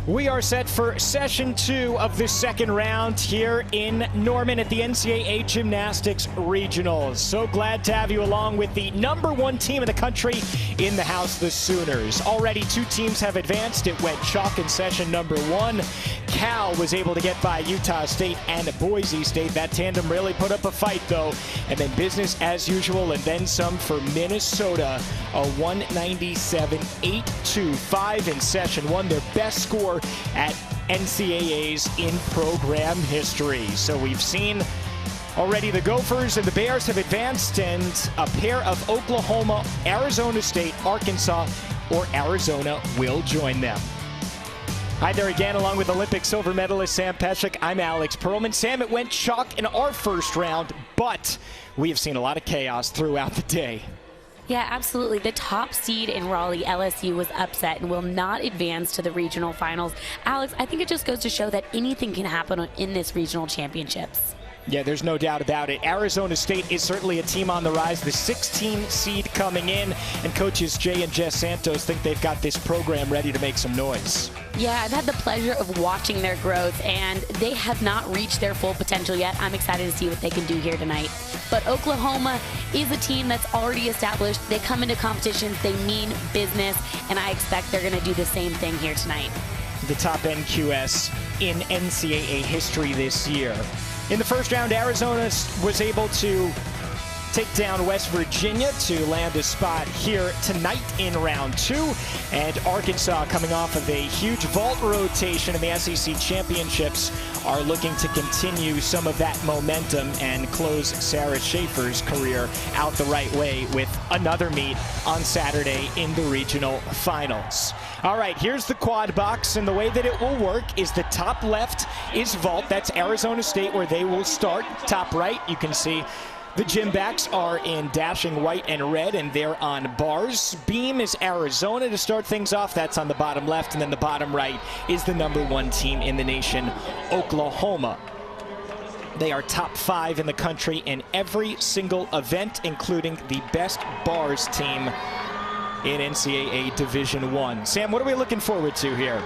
We are set for session 2 of the second round here in Norman at the NCAA Gymnastics Regionals. So glad to have you along with the #1 team in the country in the house, the Sooners. Already 2 teams have advanced. It went chalk in session number 1. Cal was able to get by Utah State and Boise State. That tandem really put up a fight though. And then business as usual and then some for Minnesota. A 197-825 in session 1. Their best score at NCAAs in program history. So we've seen already the Gophers and the Bears have advanced, and a pair of Oklahoma, Arizona State, Arkansas, or Arizona will join them. Hi there again, along with Olympic silver medalist Sam Pesek. I'm Alex Perlman. Sam, it went chalk in our first round, but we have seen a lot of chaos throughout the day. Yeah, absolutely. The top seed in Raleigh, LSU, was upset and will not advance to the regional finals. Alex, I think it just goes to show that anything can happen in this regional championships. Yeah, there's no doubt about it. Arizona State is certainly a team on the rise. The 16 seed coming in, and coaches Jay and Jess Santos think they've got this program ready to make some noise. Yeah, I've had the pleasure of watching their growth, and they have not reached their full potential yet. I'm excited to see what they can do here tonight. But Oklahoma is a team that's already established. They come into competitions, they mean business, and I expect they're going to do the same thing here tonight. The top NQS in NCAA history this year. In the first round, Arizona was able to take down West Virginia to land a spot here tonight in round 2. And Arkansas, coming off of a huge vault rotation in the SEC Championships, are looking to continue some of that momentum and close Sarah Schaefer's career out the right way with another meet on Saturday in the regional finals. All right, here's the quad box, and the way that it will work is the top left is vault. That's Arizona State, where they will start. Top right, you can see the gym backs are in dashing white and red, and they're on bars. Beam is Arizona to start things off. That's on the bottom left, and then the bottom right is the #1 team in the nation, Oklahoma. They are top 5 in the country in every single event, including the best bars team in NCAA Division I. Sam, what are we looking forward to here?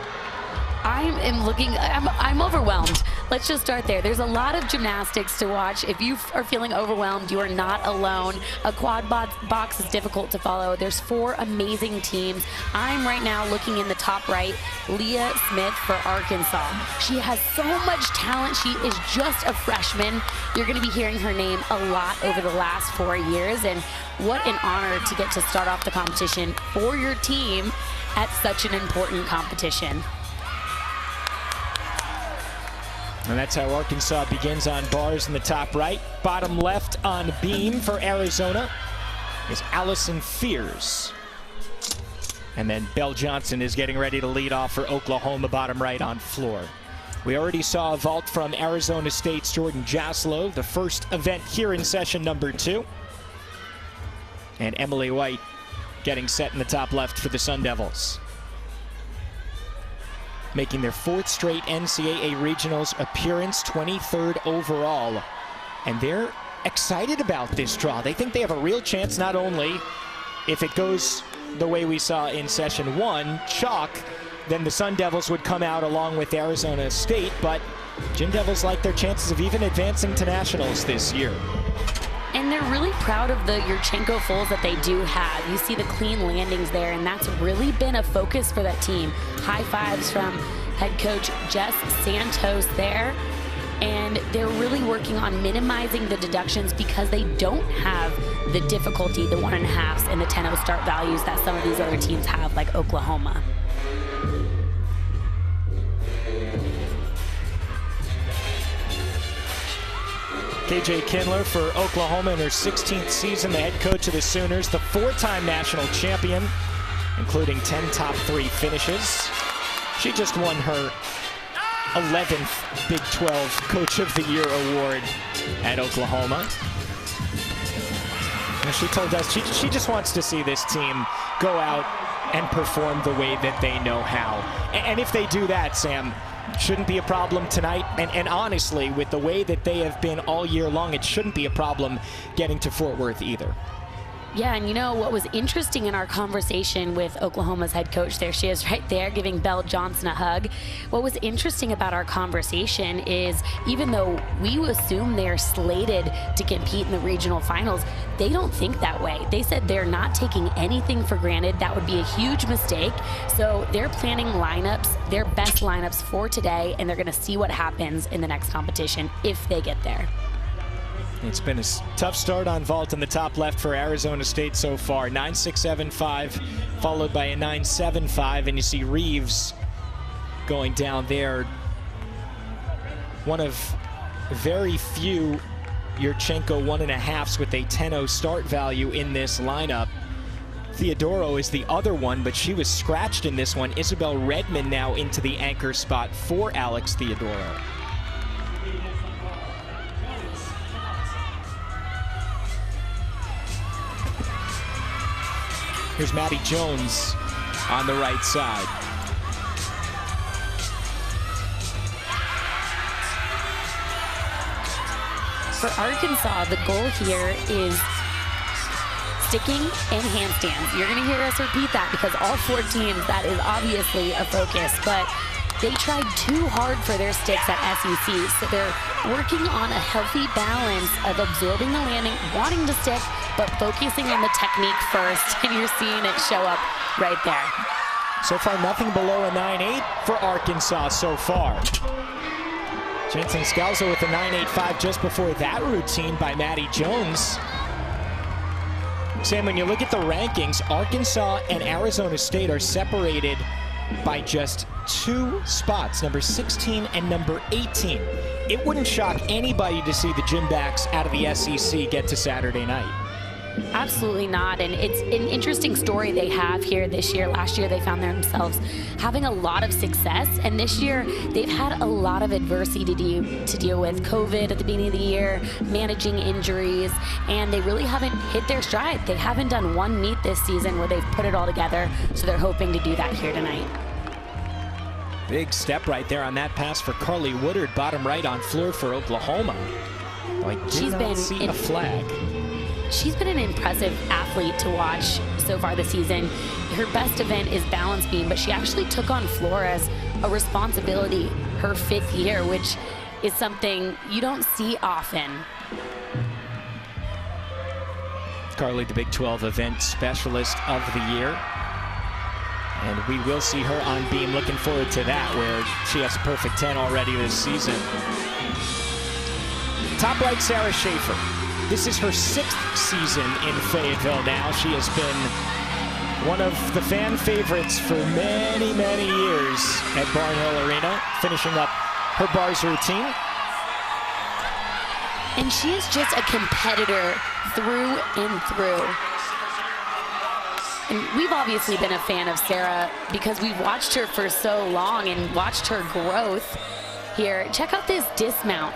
I'm overwhelmed. Let's just start there. There's a lot of gymnastics to watch. If you are feeling overwhelmed, you are not alone. A quad box is difficult to follow. There's 4 amazing teams. I'm right now looking in the top right, Leah Smith for Arkansas. She has so much talent. She is just a freshman. You're going to be hearing her name a lot over the last 4 years, and what an honor to get to start off the competition for your team at such an important competition. And that's how Arkansas begins on bars in the top right. Bottom left on beam for Arizona is Allison Fears. And then Belle Johnson is getting ready to lead off for Oklahoma, bottom right on floor. We already saw a vault from Arizona State's Jordan Jaslow, the first event here in session number 2. And Emily White getting set in the top left for the Sun Devils, making their 4th straight NCAA Regionals appearance, 23rd overall. And they're excited about this draw. They think they have a real chance, not only if it goes the way we saw in session 1, chalk, then the Sun Devils would come out along with Arizona State, but Gym Devils like their chances of even advancing to nationals this year. And they're really proud of the Yurchenko fulls that they do have. You see the clean landings there, and that's really been a focus for that team. High fives from head coach Jess Santos there. And they're really working on minimizing the deductions because they don't have the difficulty, the 1.5s and the 10-0 start values that some of these other teams have, like Oklahoma. KJ Kindler for Oklahoma in her 16th season, the head coach of the Sooners, the 4-time national champion, including 10 top 3 finishes. She just won her 11th Big 12 Coach of the Year award at Oklahoma. And she told us she just wants to see this team go out and perform the way that they know how. And if they do that, Sam, shouldn't be a problem tonight. And honestly, with the way that they have been all year long, it shouldn't be a problem getting to Fort Worth either. Yeah, and you know what was interesting in our conversation with Oklahoma's head coach, there she is right there giving Belle Johnson a hug. What was interesting about our conversation is even though we assume they're slated to compete in the regional finals, they don't think that way. They said they're not taking anything for granted. That would be a huge mistake. So they're planning lineups, their best lineups for today, and they're going to see what happens in the next competition if they get there. It's been a tough start on vault in the top left for Arizona State so far. 9.675, followed by a 9.75, and you see Reeves going down there. One of very few Yurchenko 1.5s with a 10.0 start value in this lineup. Theodoro is the other one, but she was scratched in this one. Isabel Redmond now into the anchor spot for Alex Theodoro. Here's Maddie Jones on the right side. For Arkansas, the goal here is sticking and handstands. You're going to hear us repeat that because all 4 teams, that is obviously a focus, but they tried too hard for their sticks at SEC, so they're working on a healthy balance of absorbing the landing, wanting to stick, but focusing on the technique first, and you're seeing it show up right there. So far, nothing below a 9.8 for Arkansas so far. Jensen Scalzo with a 9.85 just before that routine by Maddie Jones. Sam, when you look at the rankings, Arkansas and Arizona State are separated by just 2 spots, number 16 and number 18. It wouldn't shock anybody to see the Gymbacks out of the SEC get to Saturday night. Absolutely not, and it's an interesting story they have here this year. Last year they found themselves having a lot of success, and this year they've had a lot of adversity to deal with. COVID at the beginning of the year, managing injuries, and they really haven't hit their stride. They haven't done one meet this season where they've put it all together, so they're hoping to do that here tonight. Big step right there on that pass for Carly Woodard, bottom right on floor for Oklahoma. Oh, I did not see a flag. She's been an impressive athlete to watch so far this season. Her best event is balance beam, but she actually took on floor as a responsibility her 5th year, which is something you don't see often. Carly, the Big 12 event specialist of the year. And we will see her on beam. Looking forward to that, where she has a perfect 10 already this season. Top right, Sarah Schaefer. This is her 6th season in Fayetteville now. She has been one of the fan favorites for many, many years at Barnhill Arena, finishing up her bars routine. And she is just a competitor through and through. And we've obviously been a fan of Sarah because we've watched her for so long and watched her growth here. Check out this dismount.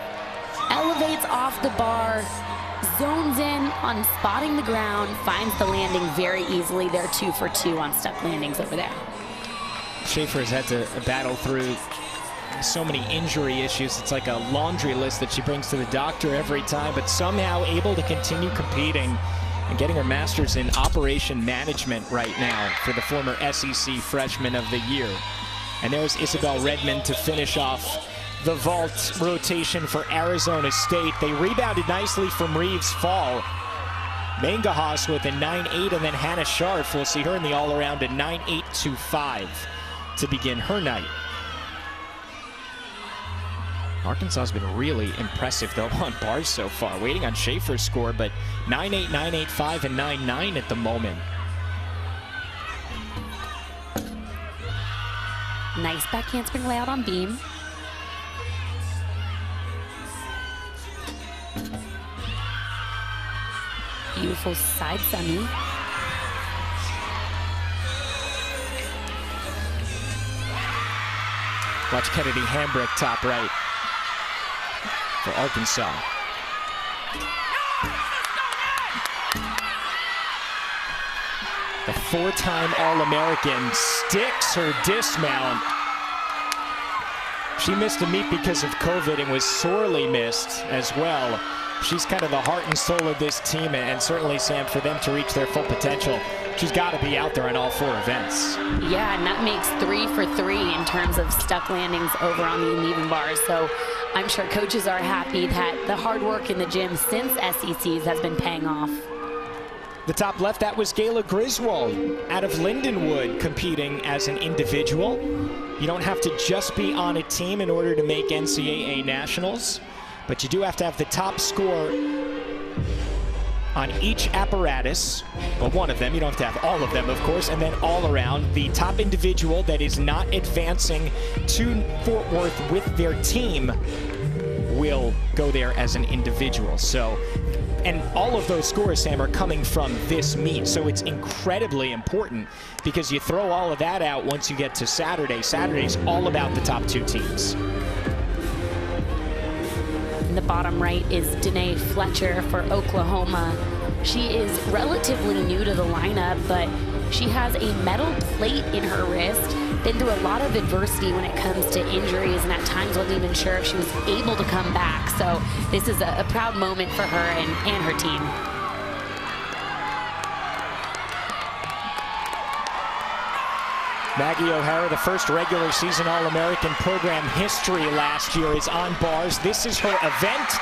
Elevates off the bar, zones in on spotting the ground, finds the landing very easily. They're 2 for 2 on stuck landings over there. Schaefer has had to battle through so many injury issues. It's like a laundry list that she brings to the doctor every time, but somehow able to continue competing and getting her master's in operation management right now for the former SEC Freshman of the Year. And there's Isabel Redmond to finish off the vault rotation for Arizona State. They rebounded nicely from Reeves' fall. Mangahaus with a 9.8, and then Hannah Scharf, we'll see her in the all-around at 9.825 to begin her night. Arkansas has been really impressive, though, on bars so far. Waiting on Schaefer's score, but 9.8, 9.85, and 9.9 at the moment. Nice back handspring layout on beam. Beautiful side semi. Watch Kennedy Hambrick top right for Arkansas. The 4-time All-American sticks her dismount. She missed a meet because of COVID and was sorely missed as well. She's kind of the heart and soul of this team, and certainly, Sam, for them to reach their full potential, she's got to be out there in all 4 events. Yeah, and that makes 3 for 3 in terms of stuck landings over on the uneven bars. So I'm sure coaches are happy that the hard work in the gym since SECs has been paying off. The top left, that was Gayla Griswold out of Lindenwood competing as an individual. You don't have to just be on a team in order to make NCAA Nationals, but you do have to have the top score on each apparatus. Well, one of them. You don't have to have all of them, of course. And then all around, the top individual that is not advancing to Fort Worth with their team will go there as an individual. So, and all of those scores, Sam, are coming from this meet. So it's incredibly important because you throw all of that out once you get to Saturday. Saturday's all about the top 2 teams. In the bottom right is Danae Fletcher for Oklahoma. She is relatively new to the lineup, but she has a metal plate in her wrist. Been through a lot of adversity when it comes to injuries, and at times wasn't even sure if she was able to come back. So this is a proud moment for her and her team. Maggie O'Hara, the first regular season All-American program history last year, is on bars. This is her event,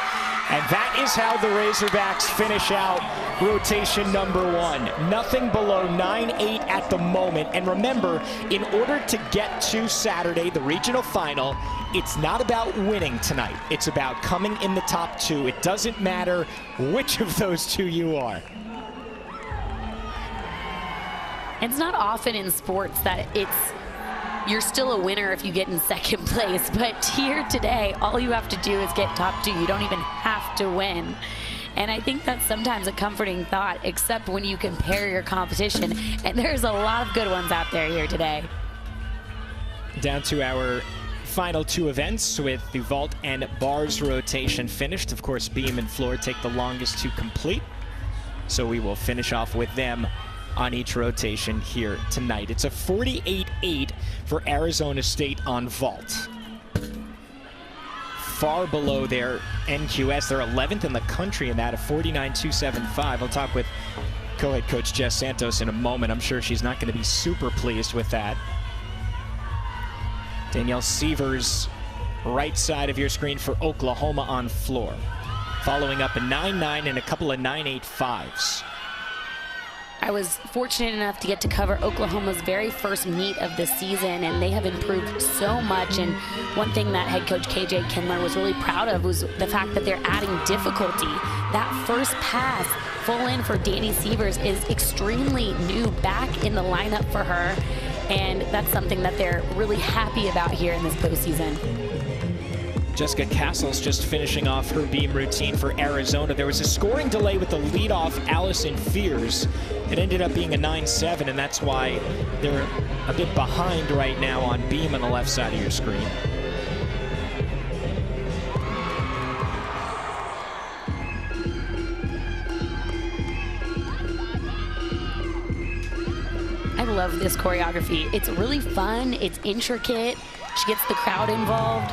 and that is how the Razorbacks finish out rotation number 1. Nothing below 9-8 at the moment. And remember, in order to get to Saturday, the regional final, it's not about winning tonight. It's about coming in the top 2. It doesn't matter which of those 2 you are. It's not often in sports that you're still a winner if you get in second place, but here today, all you have to do is get top 2. You don't even have to win. And I think that's sometimes a comforting thought, except when you compare your competition, and there's a lot of good ones out there here today. Down to our final 2 events with the vault and bars rotation finished. Of course, beam and floor take the longest to complete, so we will finish off with them on each rotation here tonight. It's a 48-8 for Arizona State on vault. Far below their NQS. They're 11th in the country in that, a 49.275. I'll talk with co-head coach Jess Santos in a moment. I'm sure she's not going to be super pleased with that. Danielle Sievers, right side of your screen for Oklahoma on floor. Following up a 9.9 and a couple of 9.85s. I was fortunate enough to get to cover Oklahoma's very first meet of the season, and they have improved so much. And one thing that head coach KJ Kindler was really proud of was the fact that they're adding difficulty. That first pass full in for Danny Sievers is extremely new, back in the lineup for her, and that's something that they're really happy about here in this postseason. Jessica Castles just finishing off her beam routine for Arizona. There was a scoring delay with the leadoff Allison Fears. It ended up being a 9-7, and that's why they're a bit behind right now on beam on the left side of your screen. I love this choreography. It's really fun, it's intricate. She gets the crowd involved.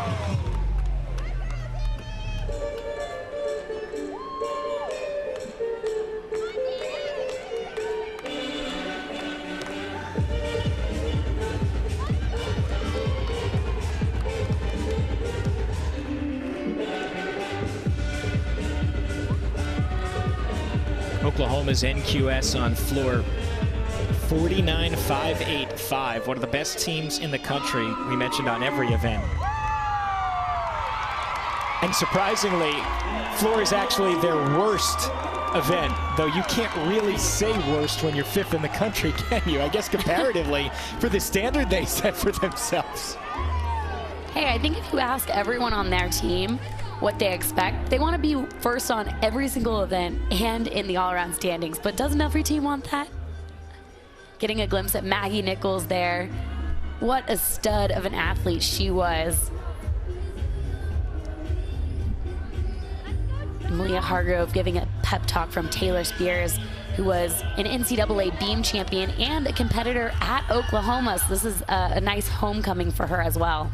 Oklahoma's NQS on floor 49.585, one of the best teams in the country, we mentioned on every event. And surprisingly, floor is actually their worst event, though you can't really say worst when you're 5th in the country, can you? I guess comparatively, for the standard they set for themselves. Hey, I think if you ask everyone on their team what they expect, they want to be first on every single event and in the all-around standings. But doesn't every team want that? Getting a glimpse at Maggie Nichols there. What a stud of an athlete she was. Malia Hargrove giving a pep talk from Taylor Spears, who was an NCAA beam champion and a competitor at Oklahoma. So this is a nice homecoming for her as well.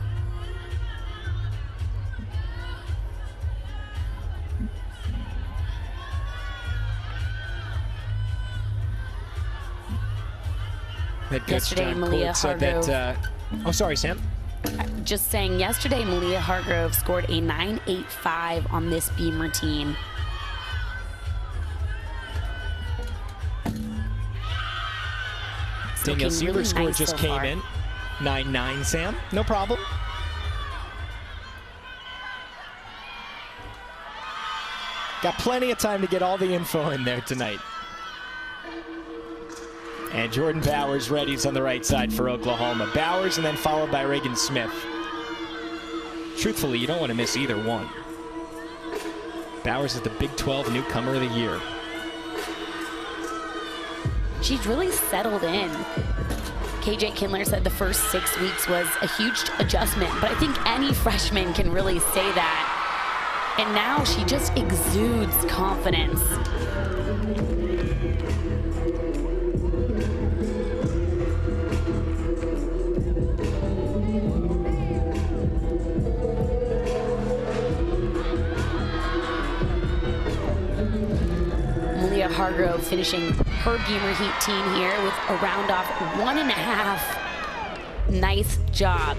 Head coach Yesterday, John Malia Cord said Hargrove. that. Oh, sorry, Sam. Just saying, yesterday, Malia Hargrove scored a 9.85 on this beam routine. Danielle Sealer really score nice just so came far. in. 9-9, Sam. No problem. Got plenty of time to get all the info in there tonight. And Jordan Bowers readies on the right side for Oklahoma. Bowers and then followed by Reagan Smith. Truthfully, you don't want to miss either one. Bowers is the Big 12 Newcomer of the Year. She's really settled in. KJ Kindler said the first 6 weeks was a huge adjustment, but I think any freshman can really say that. And now she just exudes confidence. Malia Hargrove finishing her Beamer Heat team here with a round off 1.5. Nice job.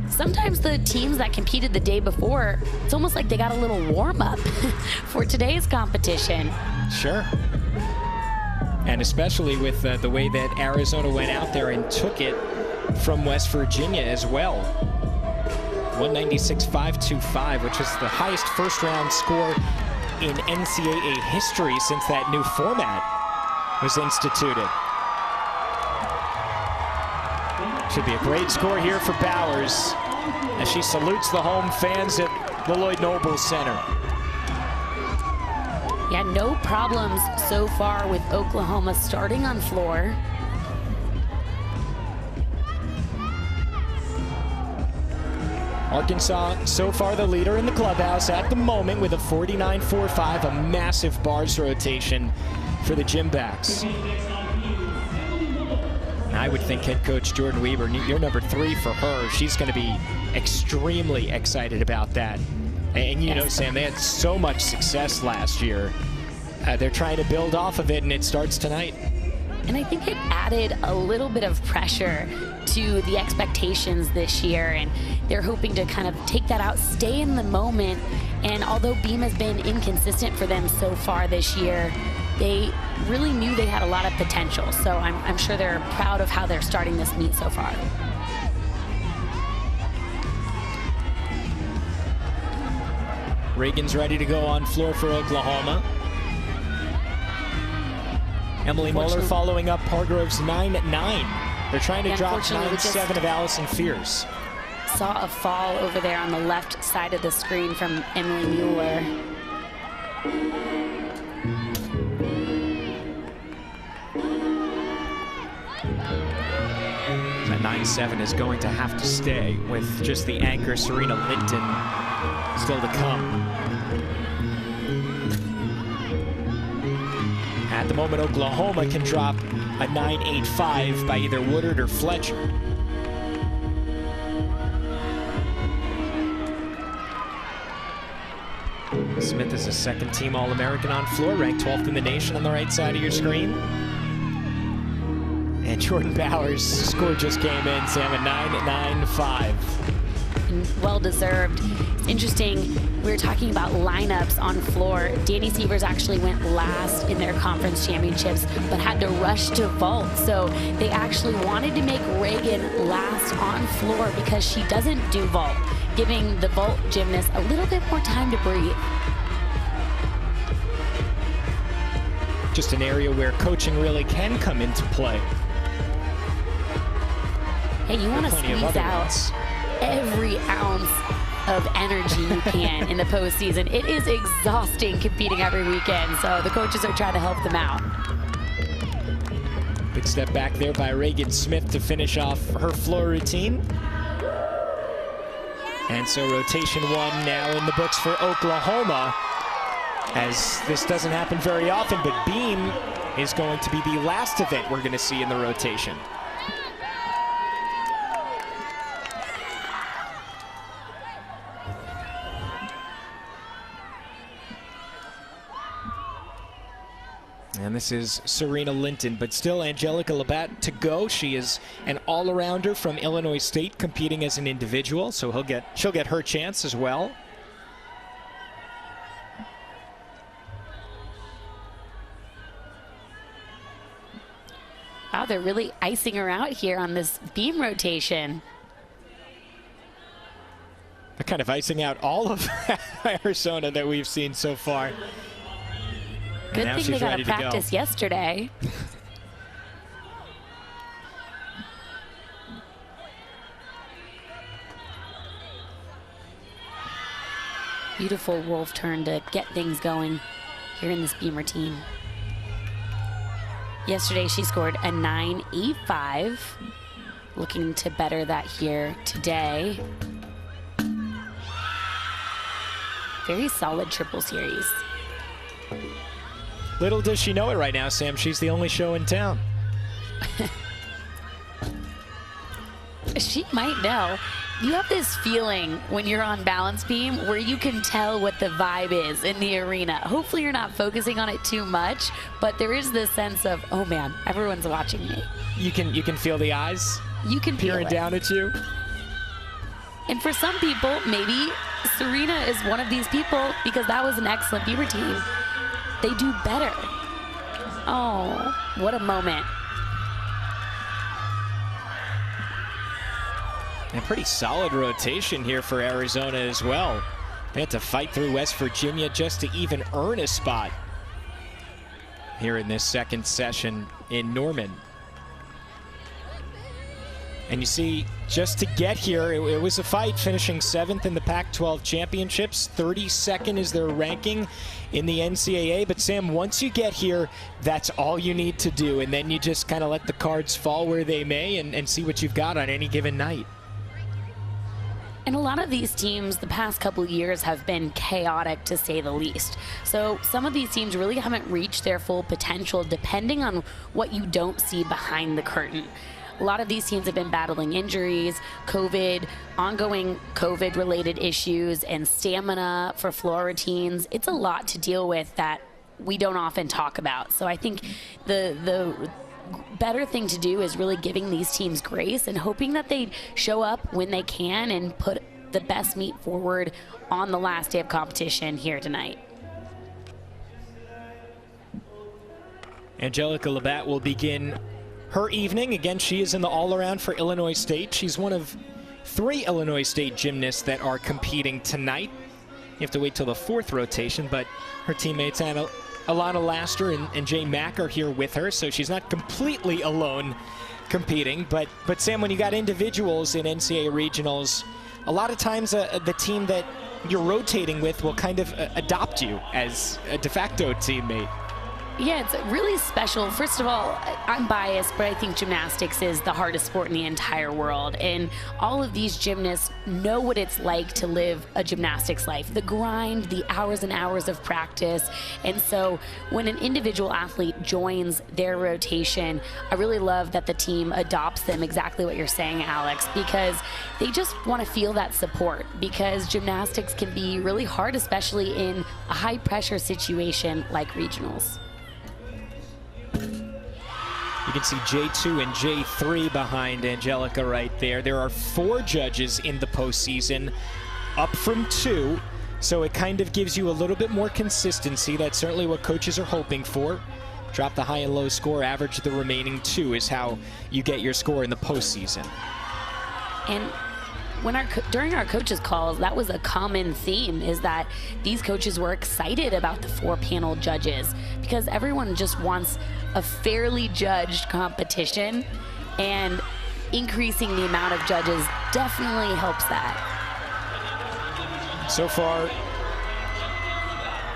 Sometimes the teams that competed the day before, it's almost like they got a little warm up for today's competition. Sure. And especially with the way that Arizona went out there and took it from West Virginia as well. 196-525, which is the highest first round score in NCAA history since that new format was instituted. Should be a great score here for Bowers as she salutes the home fans at the Lloyd Nobles Center. Yeah, no problems so far with Oklahoma starting on floor. Arkansas so far the leader in the clubhouse at the moment with a 49-4-5, a massive bars rotation for the Gymbacks. I would think head coach Jordan Weber, you're number 3 for her. She's going to be extremely excited about that. And you know, Sam, they had so much success last year. They're trying to build off of it, and it starts tonight. And I think it added a little bit of pressure to the expectations this year, and they're hoping to kind of take that out, stay in the moment. And although Beam has been inconsistent for them so far this year, they really knew they had a lot of potential. So I'm sure they're proud of how they're starting this meet so far. Reagan's ready to go on floor for Oklahoma. Emily Muller following up Hargrove's 9-9. They're trying to drop 9-7 of Allison Fears. Saw a fall over there on the left side of the screen from Emily Mueller. That 9-7 is going to have to stay with just the anchor Serena Linton still to come. At the moment, Oklahoma can drop a 9-8-5 by either Woodard or Fletcher. Smith is a second-team All-American on floor, ranked 12th in the nation on the right side of your screen. And Jordan Bowers' score just came in, Sam, at 9-9-5. Well-deserved. It's interesting, we were talking about lineups on floor. Danny Sievers actually went last in their conference championships, but had to rush to vault. So they actually wanted to make Reagan last on floor because she doesn't do vault, giving the vault gymnast a little bit more time to breathe. Just an area where coaching really can come into play. Hey, you want to squeeze out every ounce of energy you can in the postseason. It is exhausting competing every weekend, so the coaches are trying to help them out. Big step back there by Reagan Smith to finish off her floor routine. And so rotation 1 now in the books for Oklahoma, as this doesn't happen very often, but beam is going to be the last event we're going to see in the rotation. And this is Serena Linton, but still Angelica Labatt to go. She is an all-arounder from Illinois State competing as an individual, so she'll get her chance as well. Wow, they're really icing her out here on this beam rotation. They're kind of icing out all of Arizona that we've seen so far. Good thing they got to practice yesterday. Beautiful wolf turn to get things going here in this beam routine. Yesterday she scored a 9.85. Looking to better that here today. Very solid triple series. Little does she know it right now, Sam. She's the only show in town. She might know. You have this feeling when you're on balance beam where you can tell what the vibe is in the arena. Hopefully you're not focusing on it too much, but there is this sense of, oh man, everyone's watching me. You can feel the eyes. You can peering down at you. And for some people, maybe Serena is one of these people because that was an excellent beam routine. They do better. Oh, what a moment. And a pretty solid rotation here for Arizona as well. They had to fight through West Virginia just to even earn a spot here in this second session in Norman. And you see, just to get here, it was a fight, finishing 7th in the Pac-12 championships. 32nd is their ranking in the NCAA. But Sam, once you get here, that's all you need to do. And then you just kind of let the cards fall where they may and see what you've got on any given night. And a lot of these teams the past couple of years have been chaotic, to say the least. So some of these teams really haven't reached their full potential depending on what you don't see behind the curtain. A lot of these teams have been battling injuries, COVID, ongoing COVID-related issues, and stamina for floor routines. It's a lot to deal with that we don't often talk about. So I think the better thing to do is really giving these teams grace and hoping that they show up when they can and put the best meat forward on the last day of competition here tonight. Angelica Labatt will begin her evening. Again, she is in the all-around for Illinois State. She's one of 3 Illinois State gymnasts that are competing tonight. You have to wait till the 4th rotation, but her teammates Alana Laster and Jay Mack are here with her, so she's not completely alone competing. But Sam, when you got individuals in NCAA regionals, a lot of times the team that you're rotating with will kind of adopt you as a de facto teammate. Yeah, it's really special. First of all, I'm biased, but I think gymnastics is the hardest sport in the entire world. And all of these gymnasts know what it's like to live a gymnastics life. The grind, the hours and hours of practice. And so when an individual athlete joins their rotation, I really love that the team adopts them, exactly what you're saying, Alex, because they just want to feel that support, because gymnastics can be really hard, especially in a high pressure situation like regionals. You can see J2 and J3 behind Angelica right there. There are 4 judges in the postseason, up from 2, so it kind of gives you a little bit more consistency. That's certainly what coaches are hoping for. Drop the high and low score, average the remaining 2 is how you get your score in the postseason. And during our coaches' calls, that was a common theme, is that these coaches were excited about the 4-panel judges because everyone just wants a fairly judged competition, and increasing the amount of judges definitely helps that. So far,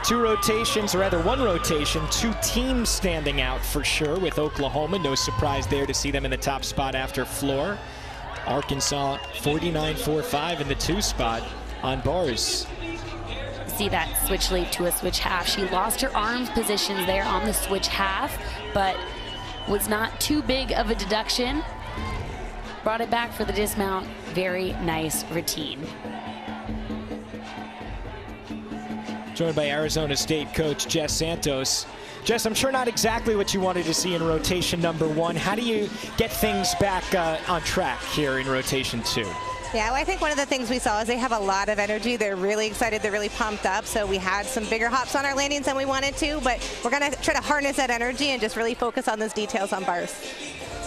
2 rotations, or rather 1 rotation, 2 teams standing out for sure with Oklahoma. No surprise there to see them in the top spot after floor. Arkansas 49.45 in the 2 spot on bars. See that switch leap to a switch half. She lost her arms positions there on the switch half, but was not too big of a deduction. Brought it back for the dismount. Very nice routine. Joined by Arizona State coach Jess Santos. Jess, I'm sure not exactly what you wanted to see in rotation number 1. How do you get things back on track here in rotation 2? Yeah, well, I think one of the things we saw is they have a lot of energy. They're really excited. They're really pumped up. So we had some bigger hops on our landings than we wanted to, but we're going to try to harness that energy and just really focus on those details on bars.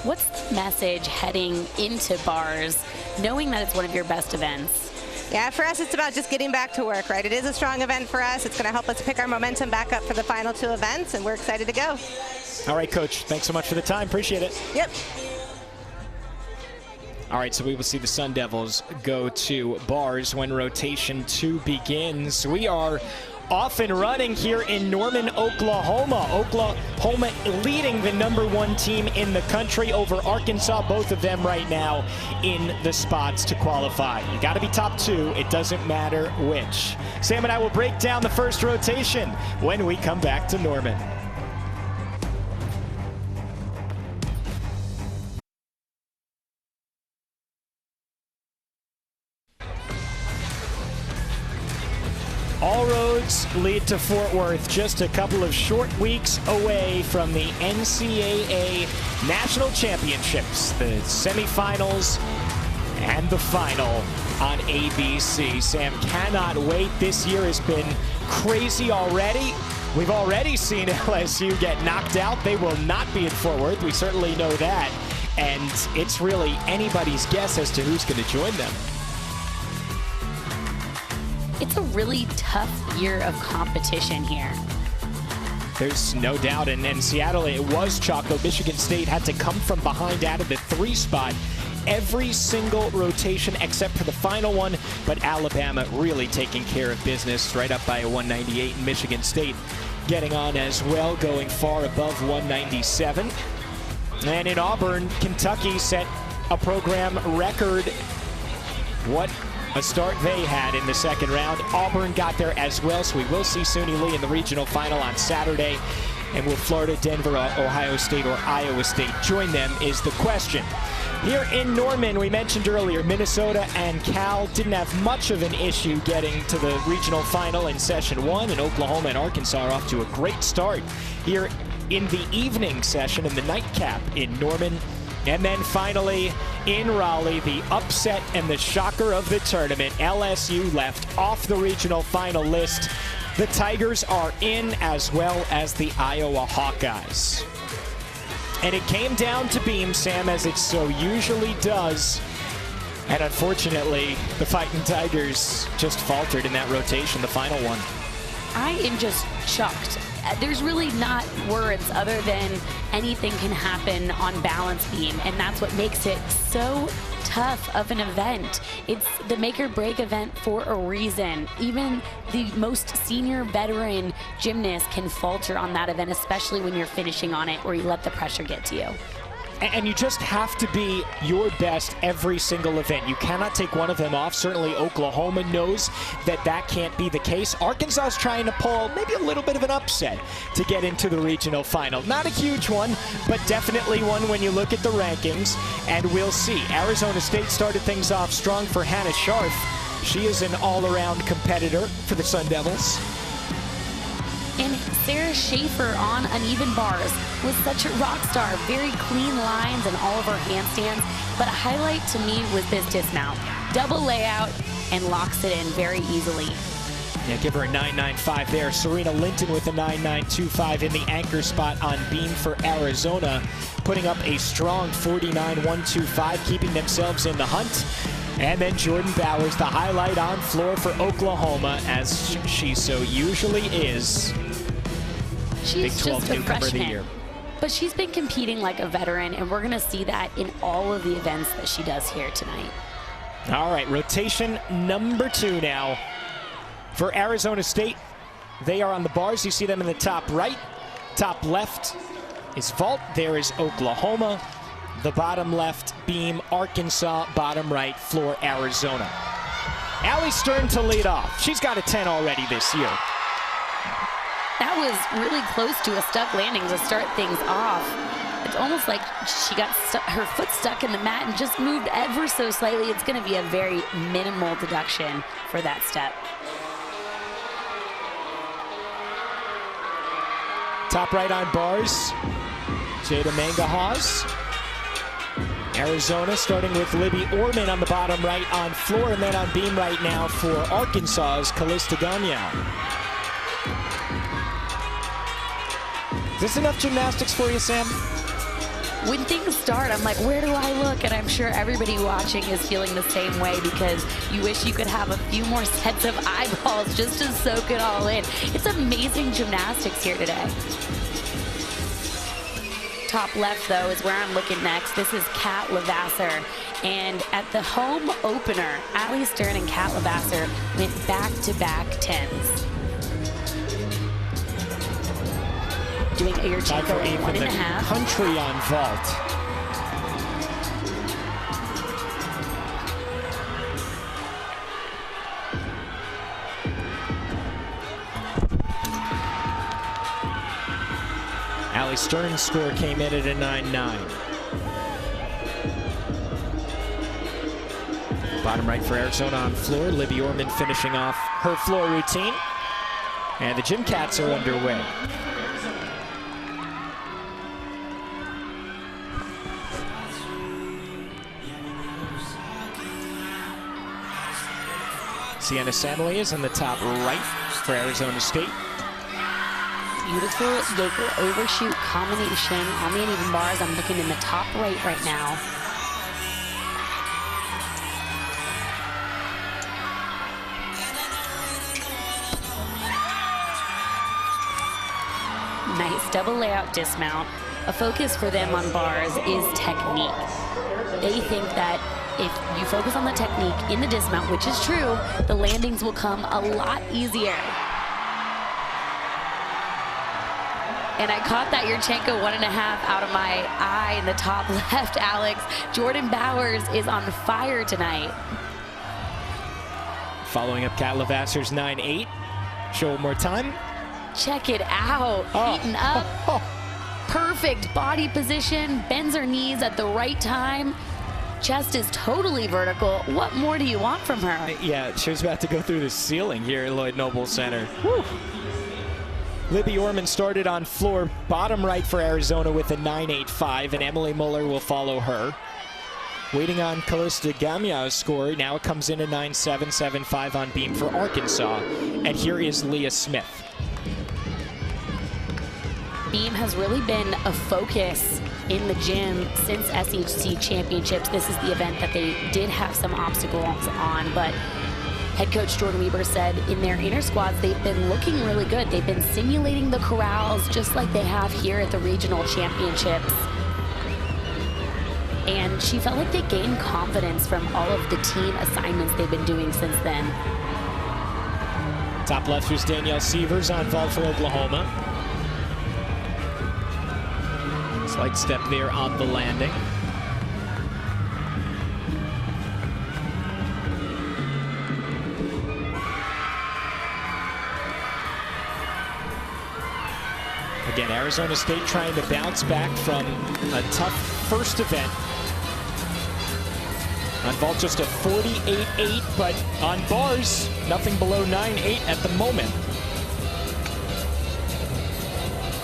What's the message heading into bars, knowing that it's one of your best events? Yeah, for us, it's about just getting back to work, right? It is a strong event for us. It's going to help us pick our momentum back up for the final 2 events, and we're excited to go. All right, Coach. Thanks so much for the time. Appreciate it. Yep. All right, so we will see the Sun Devils go to bars when rotation 2 begins. We are off and running here in Norman, Oklahoma. Oklahoma leading the number 1 team in the country over Arkansas, both of them right now in the spots to qualify. You got to be top 2. It doesn't matter which. Sam and I will break down the first rotation when we come back to Norman. All roads lead to Fort Worth, just a couple of short weeks away from the NCAA National Championships, the semifinals and the final on ABC. Sam cannot wait. This year has been crazy already. We've already seen LSU get knocked out. They will not be in Fort Worth. We certainly know that. And it's really anybody's guess as to who's going to join them. It's a really tough year of competition here. There's no doubt. And in Seattle, it was Chaco. Michigan State had to come from behind out of the 3 spot every single rotation except for the final one. But Alabama really taking care of business, right up by a 198. And Michigan State getting on as well, going far above 197. And in Auburn, Kentucky set a program record. What a start they had in the second round. Auburn got there as well, so we will see SUNY Lee in the regional final on Saturday. And will Florida, Denver, Ohio State, or Iowa State join them is the question. Here in Norman, we mentioned earlier, Minnesota and Cal didn't have much of an issue getting to the regional final in session 1, and Oklahoma and Arkansas are off to a great start here in the evening session in the nightcap in Norman. And then finally, in Raleigh, the upset and the shocker of the tournament. LSU left off the regional final list. The Tigers are in, as well as the Iowa Hawkeyes. And it came down to beam, Sam, as it so usually does. And unfortunately, the Fighting Tigers just faltered in that rotation, the final one. I am just shocked. There's really not words other than anything can happen on balance beam, and that's what makes it so tough of an event. It's the make or break event for a reason. Even the most senior veteran gymnast can falter on that event, especially when you're finishing on it or you let the pressure get to you. And you just have to be your best every single event. You cannot take one of them off. Certainly Oklahoma knows that that can't be the case. Arkansas is trying to pull maybe a little bit of an upset to get into the regional final. Not a huge one, but definitely one when you look at the rankings. And we'll see. Arizona State started things off strong for Hannah Scharf. She is an all-around competitor for the Sun Devils. And Sarah Schaefer on uneven bars was such a rock star. Very clean lines in all of her handstands. But a highlight to me was this dismount. Double layout and locks it in very easily. Yeah, give her a 9.95 there. Serena Linton with a 9.925 in the anchor spot on beam for Arizona, putting up a strong 49.125, keeping themselves in the hunt. And then Jordan Bowers, the highlight on floor for Oklahoma, as she so usually is. She's Big 12 just a newcomer of the freshman, year. but she's been competing like a veteran, and we're going to see that in all of the events that she does here tonight. All right, rotation number 2 now for Arizona State. They are on the bars. You see them in the top right. Top left is vault. There is Oklahoma. The bottom left beam, Arkansas. Bottom right floor, Arizona. Allie Stern to lead off. She's got a 10 already this year. That was really close to a stuck landing to start things off. It's almost like she got her foot stuck in the mat and just moved ever so slightly. It's going to be a very minimal deduction for that step. Top right on bars, Jada Mangahaws. Arizona starting with Libby Orman on the bottom right on floor, and then on beam right now for Arkansas's Callista Gamiao. Is this enough gymnastics for you, Sam? When things start, I'm like, where do I look? And I'm sure everybody watching is feeling the same way, because you wish you could have a few more sets of eyeballs just to soak it all in. It's amazing gymnastics here today. Top left, though, is where I'm looking next. This is Kat Levasseur. And at the home opener, Ali Stern and Kat Levasseur went back-to-back 10s. Doing a Yurchenko in 1.5. Country on vault. Ali Stern's score came in at a 9-9. Bottom right for Arizona on floor. Libby Orman finishing off her floor routine. And the Gym Cats are underway. Sienna Sanley is in the top right for Arizona State. Beautiful yoke overshoot combination on the uneven bars. I'm looking in the top right now. Nice double layout dismount. A focus for them on bars is technique. They think that if you focus on the technique in the dismount, which is true, the landings will come a lot easier. And I caught that Yurchenko 1.5 out of my eye in the top left, Alex. Jordan Bowers is on fire tonight. Following up Kat Levasseur's 9-8. Show one more time. Check it out, heating up. Perfect body position, bends her knees at the right time. Chest is totally vertical. What more do you want from her? Yeah, she was about to go through the ceiling here at Lloyd Noble Center. Whew. Libby Orman started on floor bottom right for Arizona with a 9.85, and Emily Muller will follow her. Waiting on Callista Gamiao's score. Now it comes in a 9.775 on beam for Arkansas. And here is Leah Smith. Beam has really been a focus in the gym since SHC Championships. This is the event that they did have some obstacles on, but head coach Jordan Weber said in their inner squads, they've been looking really good. They've been simulating the corrals just like they have here at the regional championships. And she felt like they gained confidence from all of the team assignments they've been doing since then. Top left was Danielle Sievers on vault for Oklahoma. Slight step there on the landing. Again, Arizona State trying to bounce back from a tough first event. On vault, just a 48.8, but on bars, nothing below 9.8 at the moment.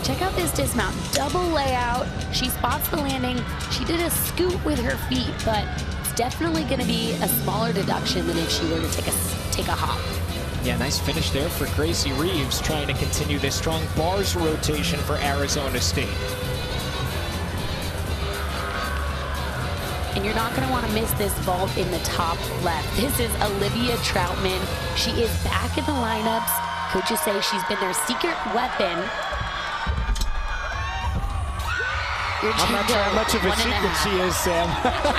Check out this dismount, double layout. She spots the landing. She did a scoot with her feet, but it's definitely going to be a smaller deduction than if she were to take a hop. Yeah, nice finish there for Gracie Reeves, trying to continue this strong bars rotation for Arizona State. And you're not going to want to miss this vault in the top left. This is Olivia Troutman. She is back in the lineups. Coaches say she's been their secret weapon. I'm not sure how much of a secret she is, Sam.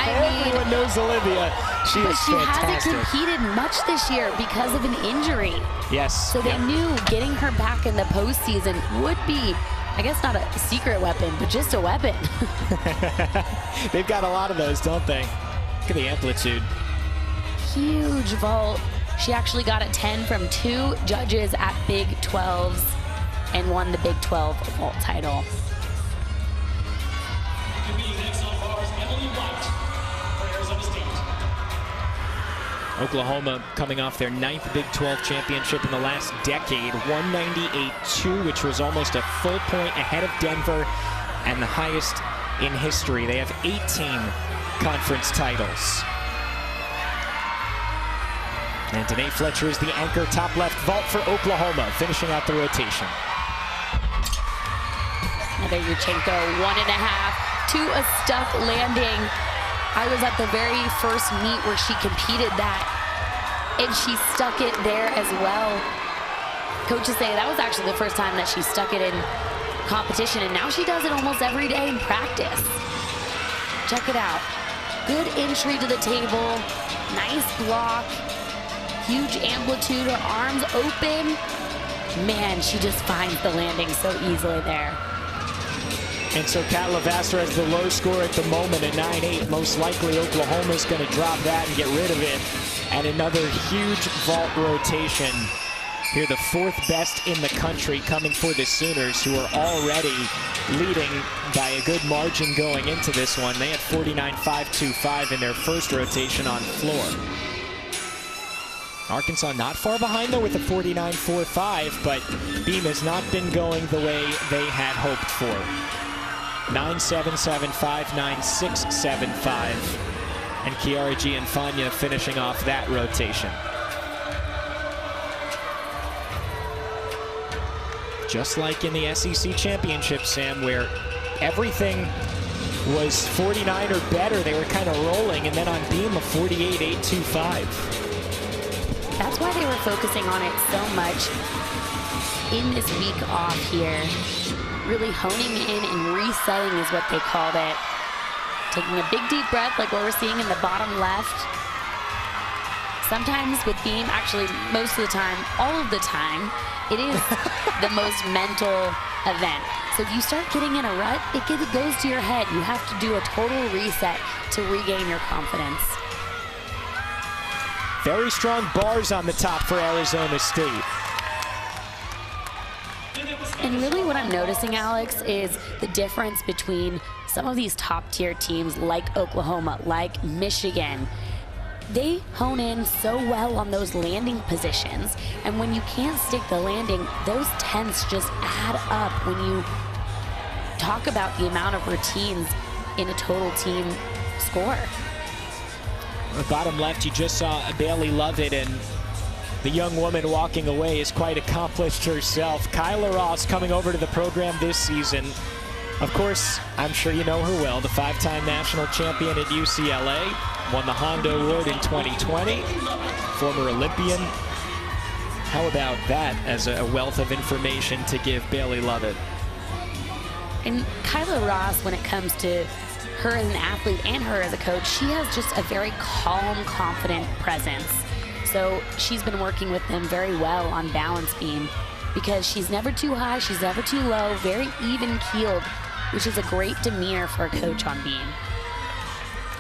Everyone knows Olivia. She is fantastic. But she hasn't competed much this year because of an injury. Yes. So they knew getting her back in the postseason would be, I guess, not a secret weapon, but just a weapon. They've got a lot of those, don't they? Look at the amplitude. Huge vault. She actually got a 10 from 2 judges at Big 12s and won the Big 12 vault title. Oklahoma coming off their 9th Big 12 championship in the last decade, 198-2, which was almost a full point ahead of Denver and the highest in history. They have 18 conference titles. And Danae Fletcher is the anchor, top left vault for Oklahoma, finishing out the rotation. Another Yurchenko, 1.5 to a stuck landing. I was at the very first meet where she competed that, and she stuck it there as well. Coaches say that was actually the first time that she stuck it in competition, and now she does it almost every day in practice. Check it out. Good entry to the table, nice block, huge amplitude, her arms open. Man, she just finds the landing so easily there. And so Kat Levasseur has the low score at the moment at 9-8. Most likely Oklahoma's going to drop that and get rid of it. And another huge vault rotation. Here, the 4th best in the country coming for the Sooners, who are already leading by a good margin going into this one. They had 49.525 in their first rotation on floor. Arkansas not far behind, though, with a 49.45, but Beam has not been going the way they had hoped for. 9.775, 9.675, and Chiara Gianfagna finishing off that rotation. Just like in the SEC Championship, Sam, where everything was 49 or better, they were kind of rolling, and then on Beam a 48.825. That's why they were focusing on it so much in this week off here. Really honing in and resetting is what they called it. Taking a big deep breath like what we're seeing in the bottom left. Sometimes with Beam, actually most of the time, all of the time, it is the most mental event. So if you start getting in a rut, it goes to your head. You have to do a total reset to regain your confidence. Very strong bars on the top for Arizona State. And really what I'm noticing, Alex, is the difference between some of these top-tier teams like Oklahoma, like Michigan. They hone in so well on those landing positions, and when you can't stick the landing, those tenths just add up when you talk about the amount of routines in a total team score. The bottom left, you just saw Bailey Lovett, and the young woman walking away is quite accomplished herself. Kyla Ross coming over to the program this season. Of course, I'm sure you know her well, the 5-time national champion at UCLA, won the Honda Award in 2020, former Olympian. How about that as a wealth of information to give Bailey Lovett? And Kyla Ross, when it comes to her as an athlete and her as a coach, she has just a very calm, confident presence. So she's been working with them very well on balance beam because she's never too high, she's never too low, very even keeled, which is a great demeanor for a coach on beam.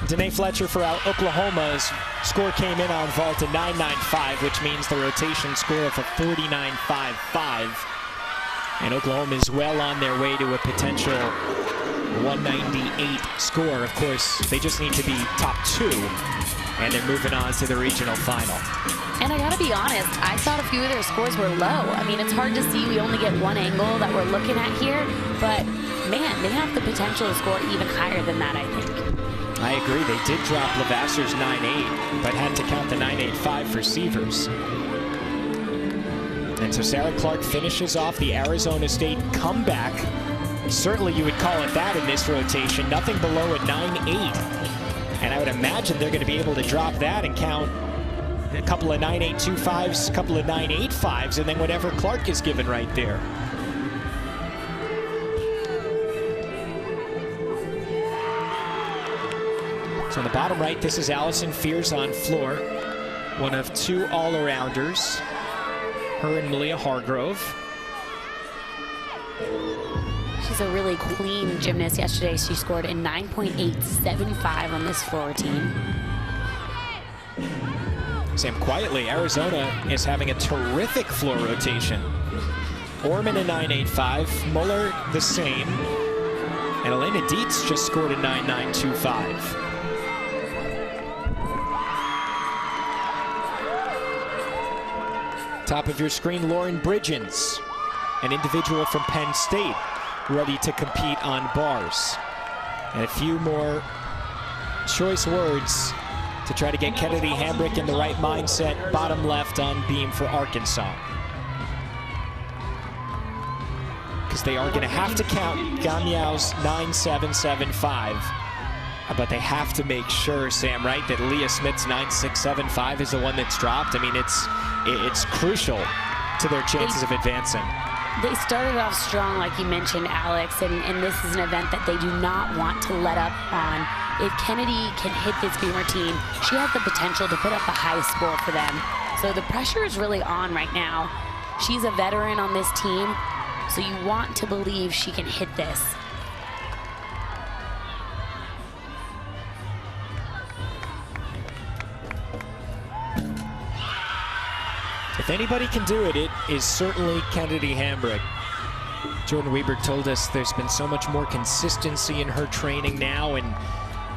Danae Fletcher for Oklahoma's score came in on vault at 9.95, which means the rotation score of a 49.55. And Oklahoma is well on their way to a potential 198 score. Of course, they just need to be top 2, and they're moving on to the regional final. And I gotta be honest, I thought a few of their scores were low. I mean, it's hard to see. We only get one angle that we're looking at here, but man, they have the potential to score even higher than that, I think. I agree. They did drop Levasseur's 9.8, but had to count the 9.85 for Sievers. And so Sarah Clark finishes off the Arizona State comeback. Certainly you would call it that in this rotation. Nothing below a 9.8. And I would imagine they're going to be able to drop that and count a couple of 9.825s, a couple of 9.85s, and then whatever Clark is given right there. So on the bottom right, this is Allison Fears on floor, one of 2 all-arounders, her and Malia Hargrove. She's a really clean gymnast. Yesterday, she scored a 9.875 on this floor team. Sam, quietly, Arizona is having a terrific floor rotation. Orman a 9.85, Muller the same, and Elena Dietz just scored a 9.925. Top of your screen, Lauren Bridgens, an individual from Penn State, ready to compete on bars. And a few more choice words to try to get Kennedy Hambrick in the right mindset, bottom left on beam for Arkansas. Because they are going to have to count Gagnao's 9.775. But they have to make sure, Sam, right, that Leah Smith's 9.675 is the one that's dropped. I mean, it's crucial to their chances of advancing. They started off strong, like you mentioned, Alex, and this is an event that they do not want to let up on. If Kennedy can hit this beam routine, she has the potential to put up a high score for them. So the pressure is really on right now. She's a veteran on this team, so you want to believe she can hit this. If anybody can do it, it is certainly Kennedy Hambrick. Jordan Weber told us there's been so much more consistency in her training now, and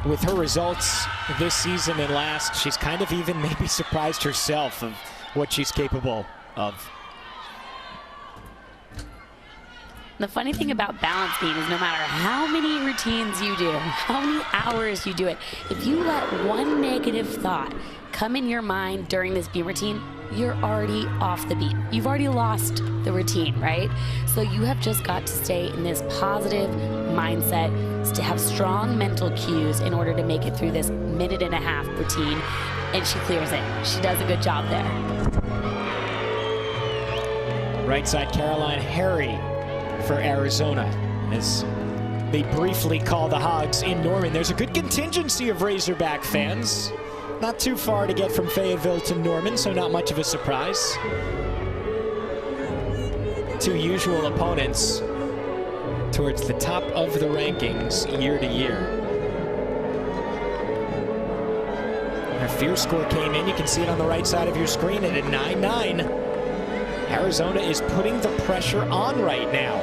with her results this season and last, she's kind of even maybe surprised herself of what she's capable of. The funny thing about balance beam is no matter how many routines you do, how many hours you do it, if you let one negative thought come in your mind during this beam routine, you're already off the beam. You've already lost the routine, right? So you have just got to stay in this positive mindset, to have strong mental cues in order to make it through this minute-and-a-half routine, and she clears it. She does a good job there. Right side, Caroline Harry for Arizona, as they briefly call the Hogs in Norman. There's a good contingency of Razorback fans. Not too far to get from Fayetteville to Norman, so not much of a surprise. Two usual opponents towards the top of the rankings year to year. Our fierce score came in. You can see it on the right side of your screen at a 9-9. Arizona is putting the pressure on right now.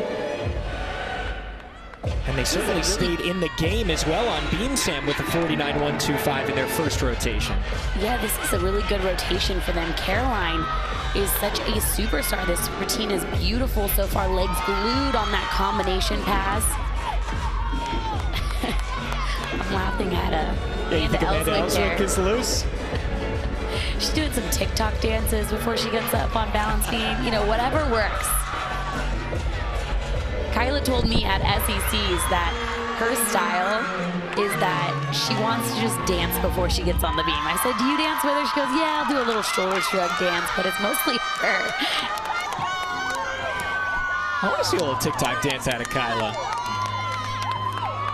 And they certainly stayed in the game as well on beam, Sam, with the 49-125 in their first rotation. Yeah, this is a really good rotation for them. Caroline is such a superstar. This routine is beautiful so far. Legs glued on that combination pass. I'm laughing at Amanda Ellswick is loose. She's doing some TikTok dances before she gets up on balance beam. You know, whatever works. Kyla told me at SECs that her style is that she wants to just dance before she gets on the beam. I said, do you dance with her? She goes, yeah, I'll do a little shoulder shrug dance, but it's mostly her. I want to see a little TikTok dance out of Kyla.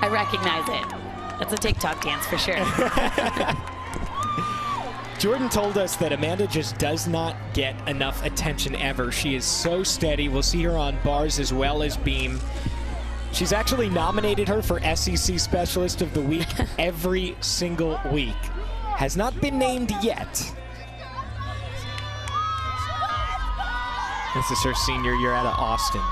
I recognize it. That's a TikTok dance for sure. Jordan told us that Amanda just does not get enough attention ever. She is so steady. We'll see her on bars as well as beam. She's actually nominated her for SEC Specialist of the Week every single week. Has not been named yet. This is her senior year out of Austin.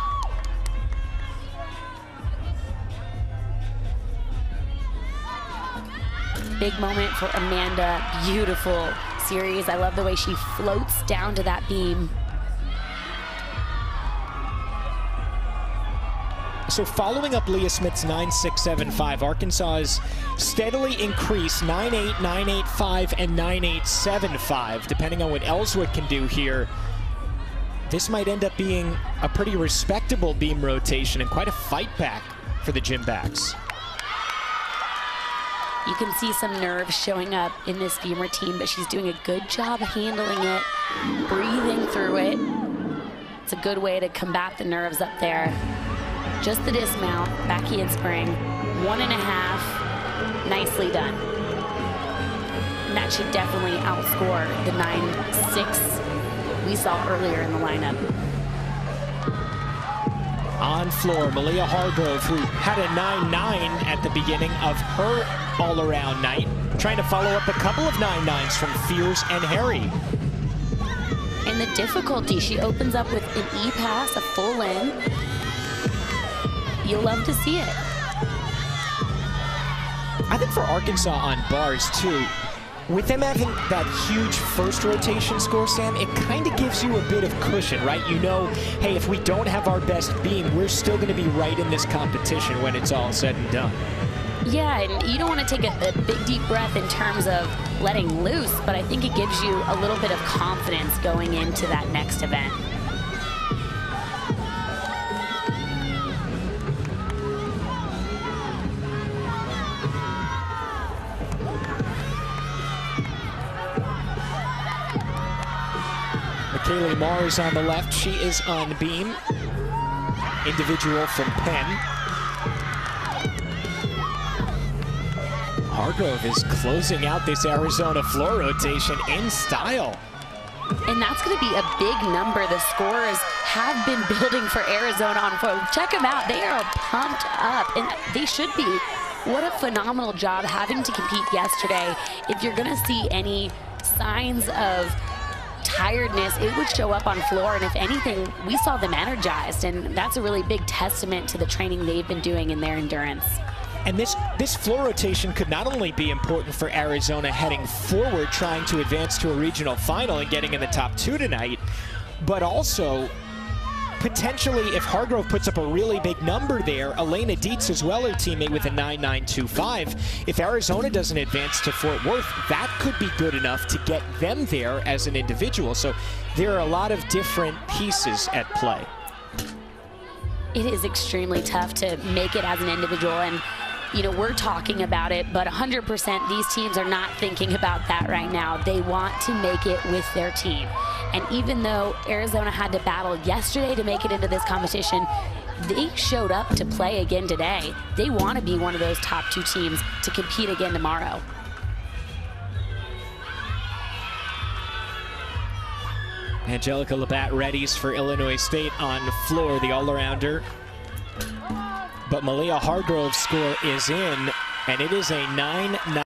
Big moment for Amanda. Beautiful series. I love the way she floats down to that beam. So following up Leah Smith's 9.675, Arkansas has steadily increased 9.8, 9.85, and 9.875. Depending on what Ellswick can do here, this might end up being a pretty respectable beam rotation and quite a fight back for the Gymbacks. You can see some nerves showing up in this beam routine, but she's doing a good job handling it, breathing through it. It's a good way to combat the nerves up there. Just the dismount, back handspring, 1.5, nicely done. And that should definitely outscore the 9.6 we saw earlier in the lineup. On floor, Malia Hargrove, who had a 9.9 at the beginning of her all-around night, trying to follow up a couple of 9.9s from Fears and Harry. And the difficulty, she opens up with an E-pass, a full in. You'll love to see it. I think for Arkansas on bars, too, with them having that huge first rotation score, Sam, it kind of gives you a bit of cushion, right? You know, hey, if we don't have our best beam, we're still going to be right in this competition when it's all said and done. Yeah, and you don't want to take a big deep breath in terms of letting loose, but I think it gives you a little bit of confidence going into that next event. Kaylee Mars on the left. She is on beam. Individual from Penn. Hargrove is closing out this Arizona floor rotation in style. And that's going to be a big number. The scorers have been building for Arizona on floor. Check them out. They are pumped up, and they should be. What a phenomenal job having to compete yesterday. If you're going to see any signs of tiredness, it would show up on floor, and if anything, we saw them energized, and that's a really big testament to the training they've been doing in their endurance. And this floor rotation could not only be important for Arizona heading forward, trying to advance to a regional final and getting in the top 2 tonight, but also potentially, if Hargrove puts up a really big number there, Elena Dietz as well, her teammate, with a 9.925. If Arizona doesn't advance to Fort Worth, that could be good enough to get them there as an individual. So there are a lot of different pieces at play. It is extremely tough to make it as an individual, and you know, we're talking about it, but 100% these teams are not thinking about that right now. They want to make it with their team. And even though Arizona had to battle yesterday to make it into this competition, they showed up to play again today. They want to be one of those top 2 teams to compete again tomorrow. Angelica Labatt readies for Illinois State on floor, the all-arounder. But Malia Hargrove's score is in, and it is a 9-9.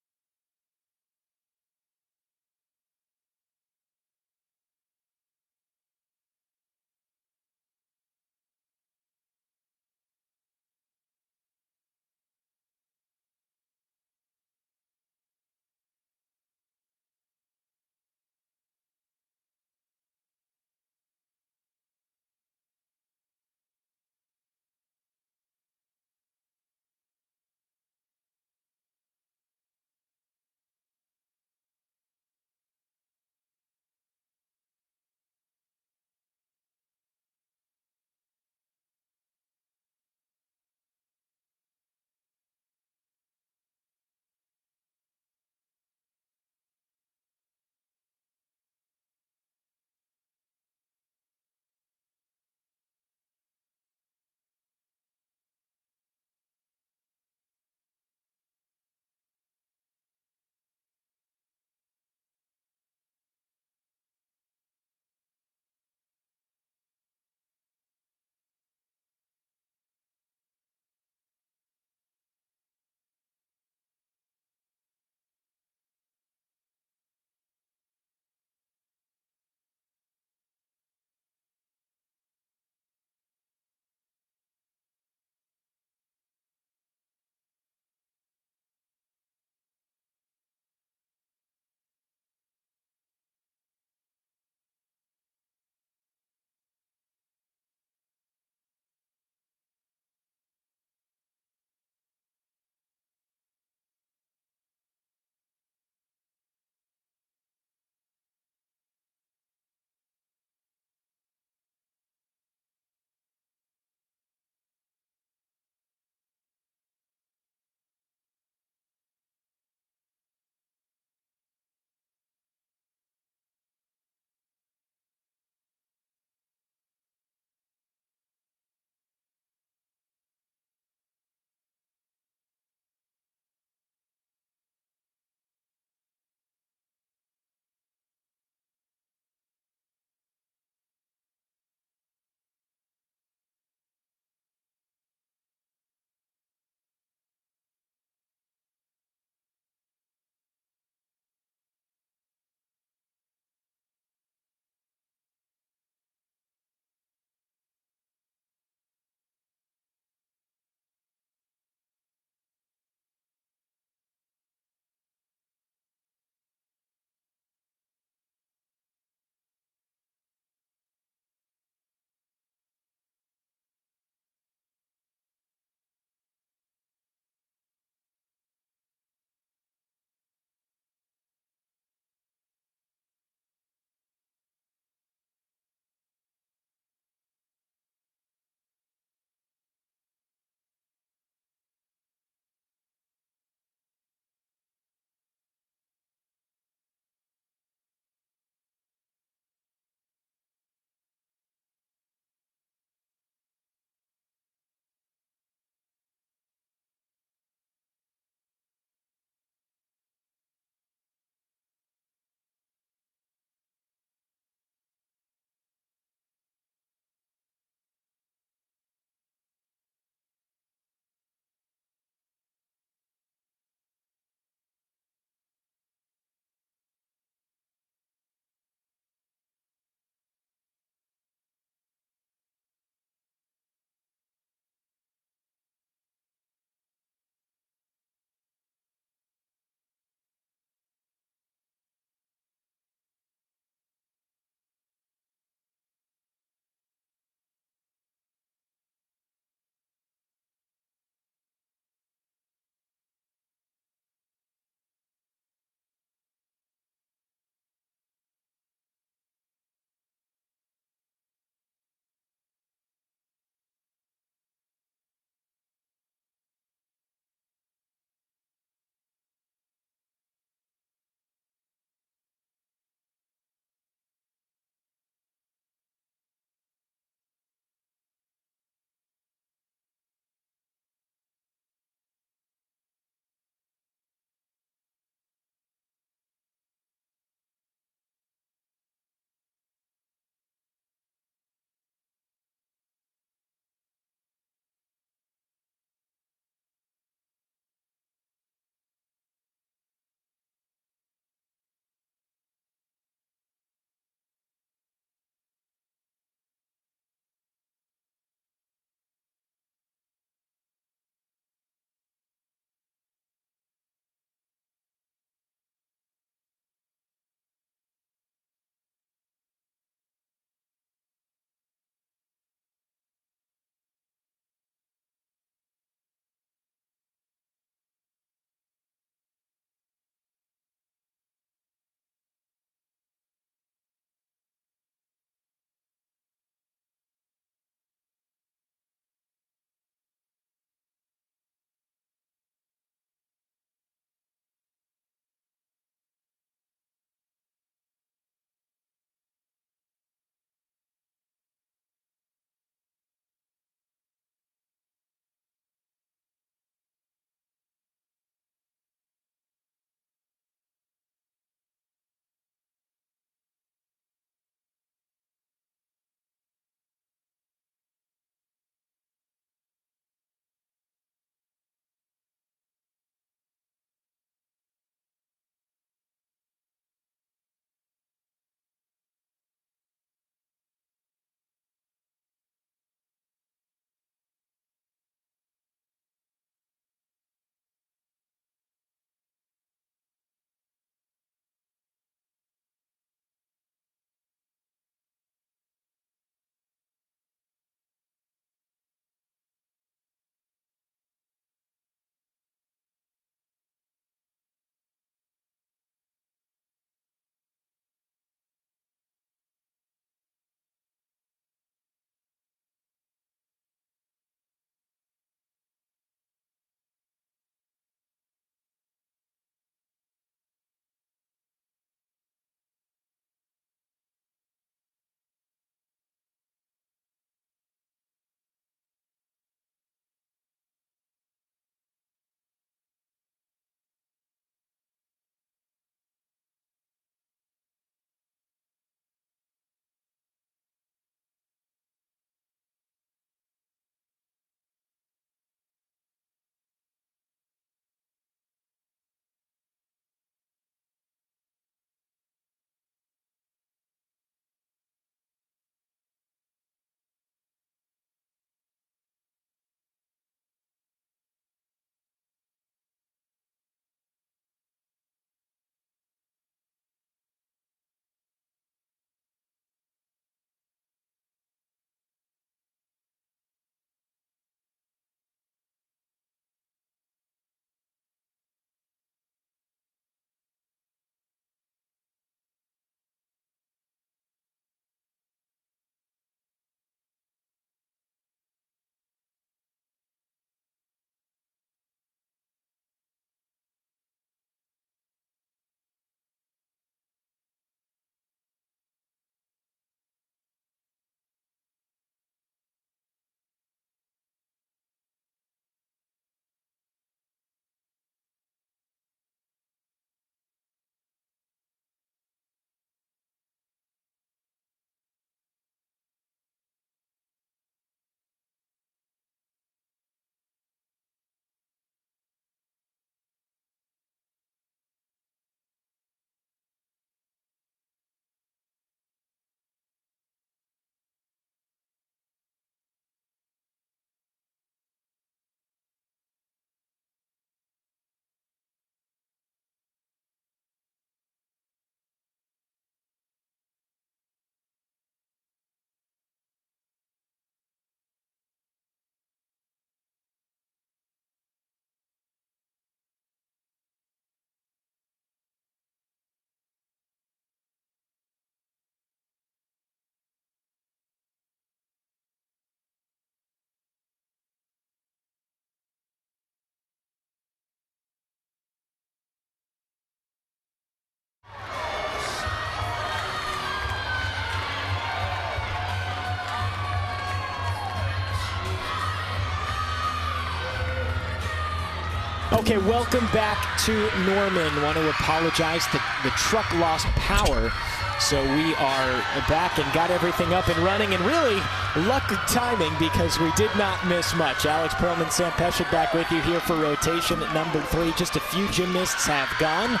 Okay, welcome back to Norman. Want to apologize. The truck lost power, so we are back and got everything up and running. And really, lucky timing because we did not miss much. Alex Perlman, Sam Pesek back with you here for rotation at number 3. Just a few gymnasts have gone.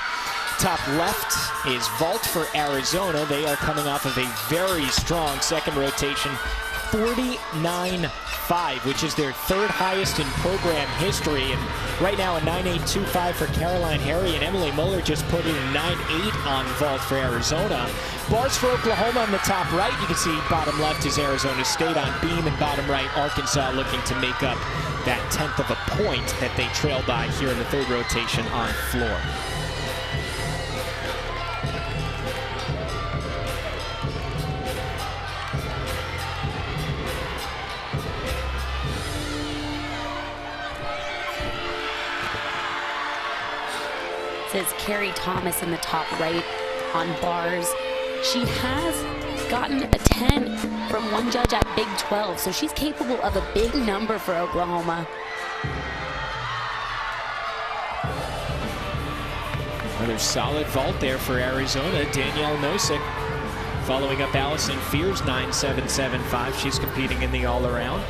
Top left is vault for Arizona. They are coming off of a very strong second rotation, 49.5, which is their 3rd highest in program history. And right now a 9.825 for Caroline Harry, and Emily Muller just put in a 9.8 on vault for Arizona. Bars for Oklahoma on the top right. You can see bottom left is Arizona State on beam, and bottom right Arkansas looking to make up that 10th of a point that they trail by here in the 3rd rotation on floor. Says Carrie Thomas in the top right on bars. She has gotten a 10 from one judge at Big 12, so she's capable of a big number for Oklahoma. Another solid vault there for Arizona. Danielle Nosek following up Allison Fears, 9.775. She's competing in the all-around.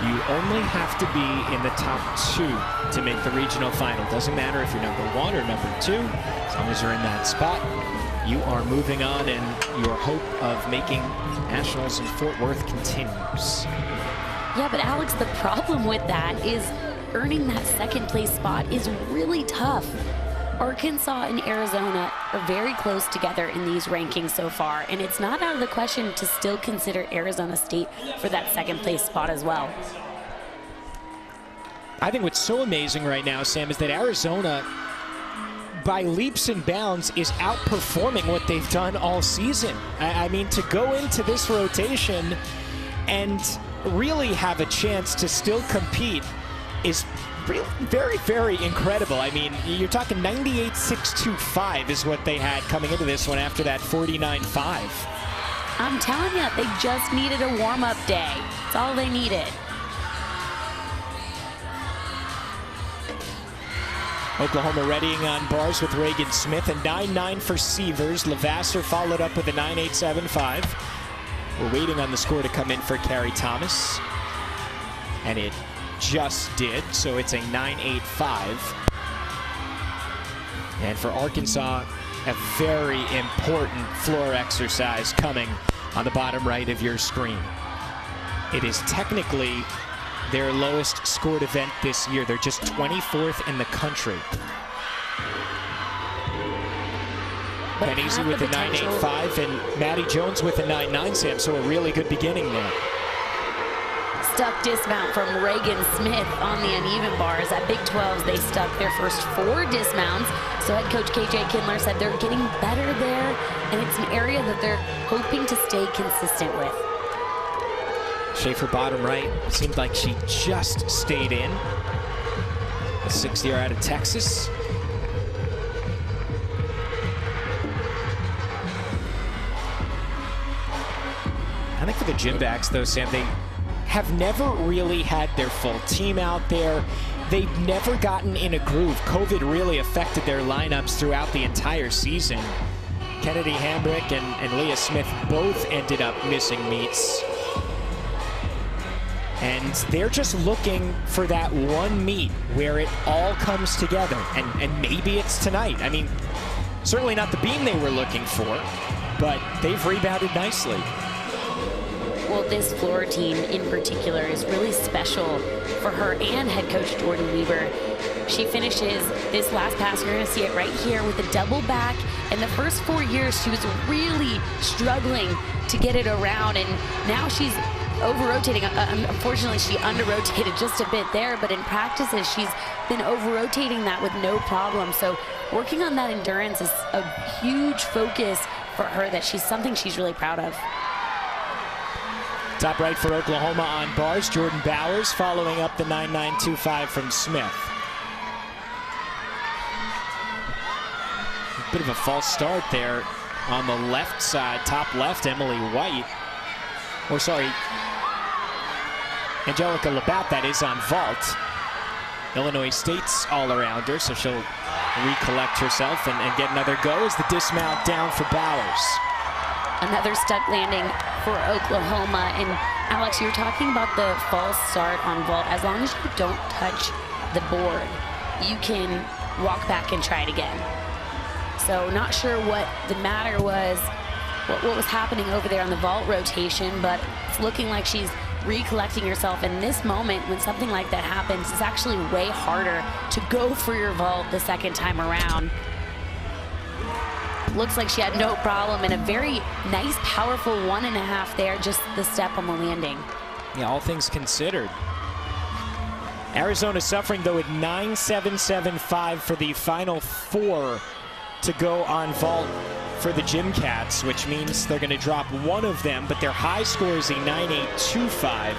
You only have to be in the top 2 to make the regional final. Doesn't matter if you're number 1 or number 2. As long as you're in that spot, you are moving on, and your hope of making nationals in Fort Worth continues. Yeah, but Alex, the problem with that is earning that 2nd place spot is really tough. Arkansas and Arizona are very close together in these rankings so far, and it's not out of the question to still consider Arizona State for that 2nd place spot as well. I think what's so amazing right now, Sam, is that Arizona, by leaps and bounds, is outperforming what they've done all season. I mean, to go into this rotation and really have a chance to still compete is really very, very incredible. I mean, you're talking 98.625 is what they had coming into this one after that 49.5. I'm telling you, they just needed a warm-up day. That's all they needed. Oklahoma readying on bars with Reagan Smith, a 9.9 for Severs. Levasseur followed up with a 9.875. We're waiting on the score to come in for Carrie Thomas, and it just did, so it's a 9.85. And for Arkansas, a very important floor exercise coming on the bottom right of your screen. It is technically their lowest scored event this year. They're just 24th in the country. Benizzi with a 9.85 and Maddie Jones with a 9.9, Sam, so a really good beginning there. Stuck dismount from Reagan Smith on the uneven bars. At Big 12s, they stuck their first 4 dismounts. So head coach KJ Kindler said they're getting better there, and it's an area that they're hoping to stay consistent with. Schaefer bottom right, seemed like she just stayed in. A 6th-year out of Texas. I think for the gym backs, though, Sam, they have never really had their full team out there. They've never gotten in a groove. COVID really affected their lineups throughout the entire season. Kennedy Hambrick and Leah Smith both ended up missing meets. And they're just looking for that one meet where it all comes together. And maybe it's tonight. I mean, certainly not the beam they were looking for, but they've rebounded nicely. Well, this floor team in particular is really special for her and head coach Jordan Weber. She finishes this last pass, you're going to see it right here, with a double back. In the first 4 years, she was really struggling to get it around, and now she's over-rotating. Unfortunately, she under-rotated just a bit there, but in practices, she's been over-rotating that with no problem. So working on that endurance is a huge focus for her, that she's something she's really proud of. Top right for Oklahoma on bars, Jordan Bowers following up the 9.925 from Smith. A bit of a false start there on the left side, top left, Emily White. Or sorry, Angelica Labatt, that is, on vault. Illinois State's all-arounder, so she'll recollect herself and get another go as the dismount down for Bowers. Another stuck landing for Oklahoma. And Alex, you were talking about the false start on vault. As long as you don't touch the board, you can walk back and try it again. So not sure what the matter was, what was happening over there on the vault rotation, but it's looking like she's recollecting herself. In this moment, when something like that happens, it's actually way harder to go for your vault the second time around. Looks like she had no problem, and a very nice, powerful 1.5 there, just the step on the landing. Yeah, all things considered. Arizona suffering, though, at 9.775 for the final 4 to go on vault for the Gymcats, which means they're going to drop one of them, but their high score is a 9.825,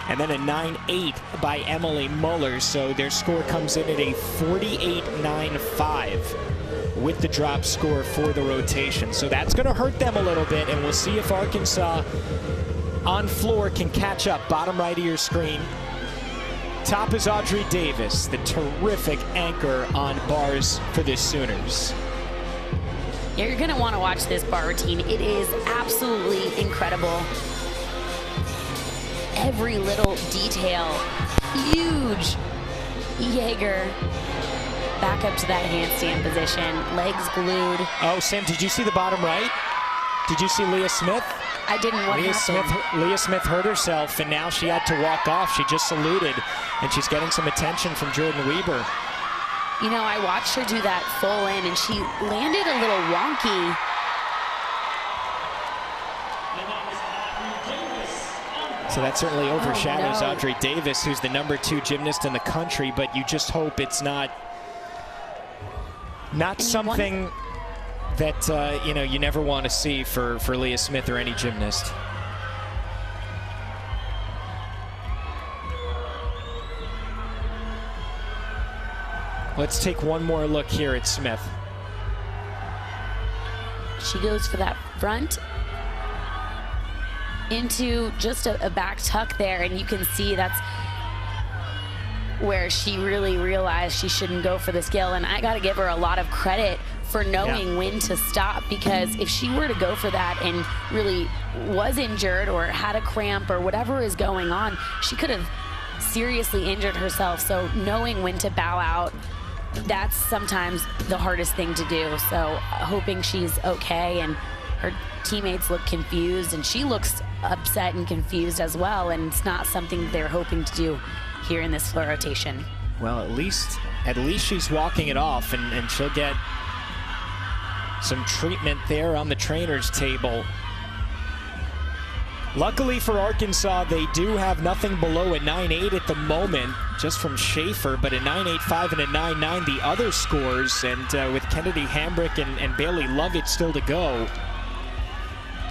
and then a 9.8 by Emily Muller, so their score comes in at a 48.95 with the drop score for the rotation. So that's going to hurt them a little bit, and we'll see if Arkansas on floor can catch up. Bottom right of your screen. Top is Audrey Davis, the terrific anchor on bars for the Sooners. Yeah, you're going to want to watch this bar routine. It is absolutely incredible. Every little detail. Huge. Jaeger back up to that handstand position. Legs glued. Oh, Sam, did you see the bottom right? Did you see Leah Smith? I didn't. What happened? Leah Smith hurt herself, and now she had to walk off. She just saluted, and she's getting some attention from Jordan Weber. You know, I watched her do that full in, and she landed a little wonky. So that certainly overshadows Audrey Davis, who's the #2 gymnast in the country, but you just hope it's not something that you know, you never want to see for Leah Smith or any gymnast. Let's take one more look here at Smith. She goes for that front into just a back tuck there, and you can see that's where she really realized she shouldn't go for the skill. And I got to give her a lot of credit for knowing when to stop, because if she were to go for that and really was injured or had a cramp or whatever is going on, she could have seriously injured herself. So knowing when to bow out, that's sometimes the hardest thing to do. So hoping she's okay, and her teammates look confused, and she looks upset and confused as well, and it's not something they're hoping to do here in this floor rotation. Well, at least she's walking it off, and she'll get some treatment there on the trainer's table. Luckily for Arkansas, they do have nothing below a 9.8 at the moment, just from Schaefer, but a 9.85 and a 9.9 the other scores, and with Kennedy Hambrick and Bailey Lovett still to go,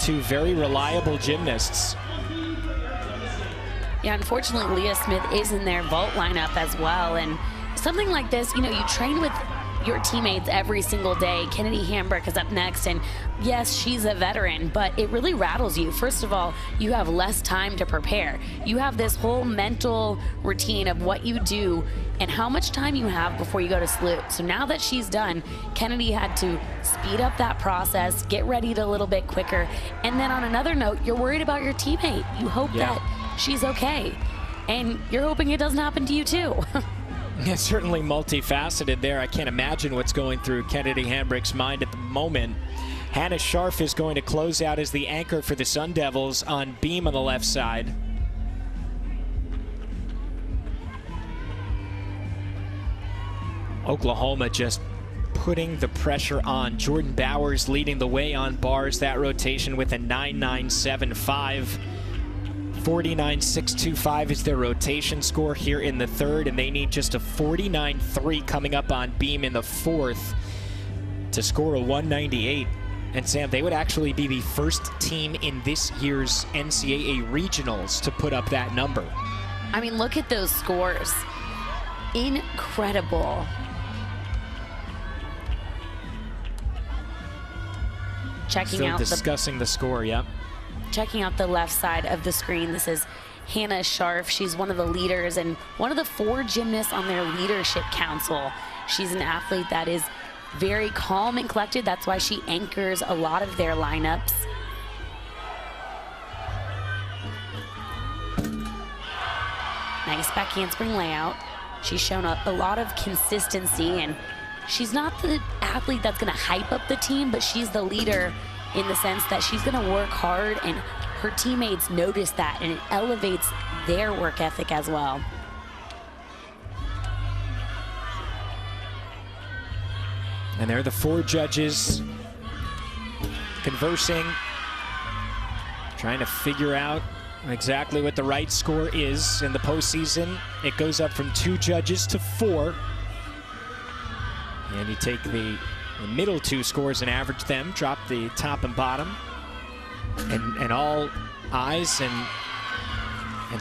two very reliable gymnasts. Yeah, unfortunately, Leah Smith is in their vault lineup as well, and something like this, you know, you train with your teammates every single day. Kennedy Hambrick is up next, and yes, she's a veteran, but it really rattles you. First of all, you have less time to prepare. You have this whole mental routine of what you do and how much time you have before you go to salute. So now that she's done, Kennedy had to speed up that process, get ready a little bit quicker. And then on another note, you're worried about your teammate. You hope that she's okay, and you're hoping it doesn't happen to you too. It's certainly multifaceted there. I can't imagine what's going through Kennedy Hambrick's mind at the moment. Hannah Scharf is going to close out as the anchor for the Sun Devils on beam on the left side. Oklahoma just putting the pressure on. Jordan Bowers leading the way on bars, that rotation with a 9.975. 49.625 is their rotation score here in the third, and they need just a 49.3 coming up on beam in the fourth to score a 198. And Sam, they would actually be the first team in this year's NCAA regionals to put up that number. I mean, look at those scores. Incredible. Checking Still out discussing the score, yep. Checking out the left side of the screen, this is Hannah Scharf. She's one of the leaders and one of the 4 gymnasts on their leadership council. She's an athlete that is very calm and collected. That's why she anchors a lot of their lineups. Nice back handspring layout. She's shown a lot of consistency, and she's not the athlete that's going to hype up the team, but she's the leader in the sense that she's going to work hard, and her teammates notice that, and it elevates their work ethic as well. And there are the 4 judges conversing, trying to figure out exactly what the right score is in the postseason. It goes up from 2 judges to 4. And you take the middle 2 scores and average them, drop the top and bottom. And all eyes and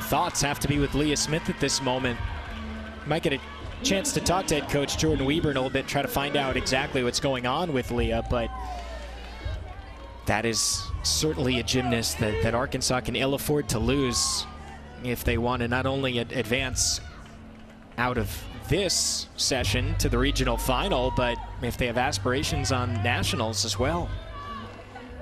thoughts have to be with Leah Smith at this moment. You might get a chance to talk to head coach Jordan Weber in a little bit, try to find out exactly what's going on with Leah, but that is certainly a gymnast that Arkansas can ill afford to lose if they want to not only advance out of this session to the regional final, but if they have aspirations on nationals as well.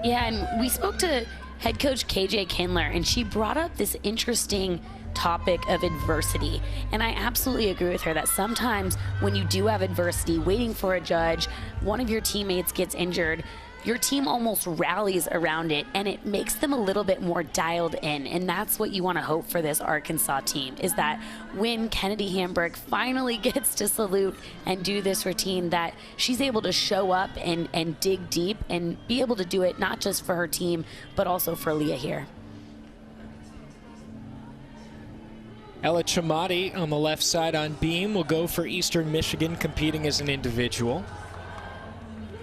Yeah, and we spoke to head coach KJ Kindler, and she brought up this interesting topic of adversity. And I absolutely agree with her that sometimes when you do have adversity, waiting for a judge, one of your teammates gets injured, your team almost rallies around it, and it makes them a little bit more dialed in. And that's what you want to hope for this Arkansas team, is that when Kennedy Hambrick finally gets to salute and do this routine, that she's able to show up and dig deep and be able to do it not just for her team, but also for Leah here. Ella Chamati on the left side on beam will go for Eastern Michigan, competing as an individual.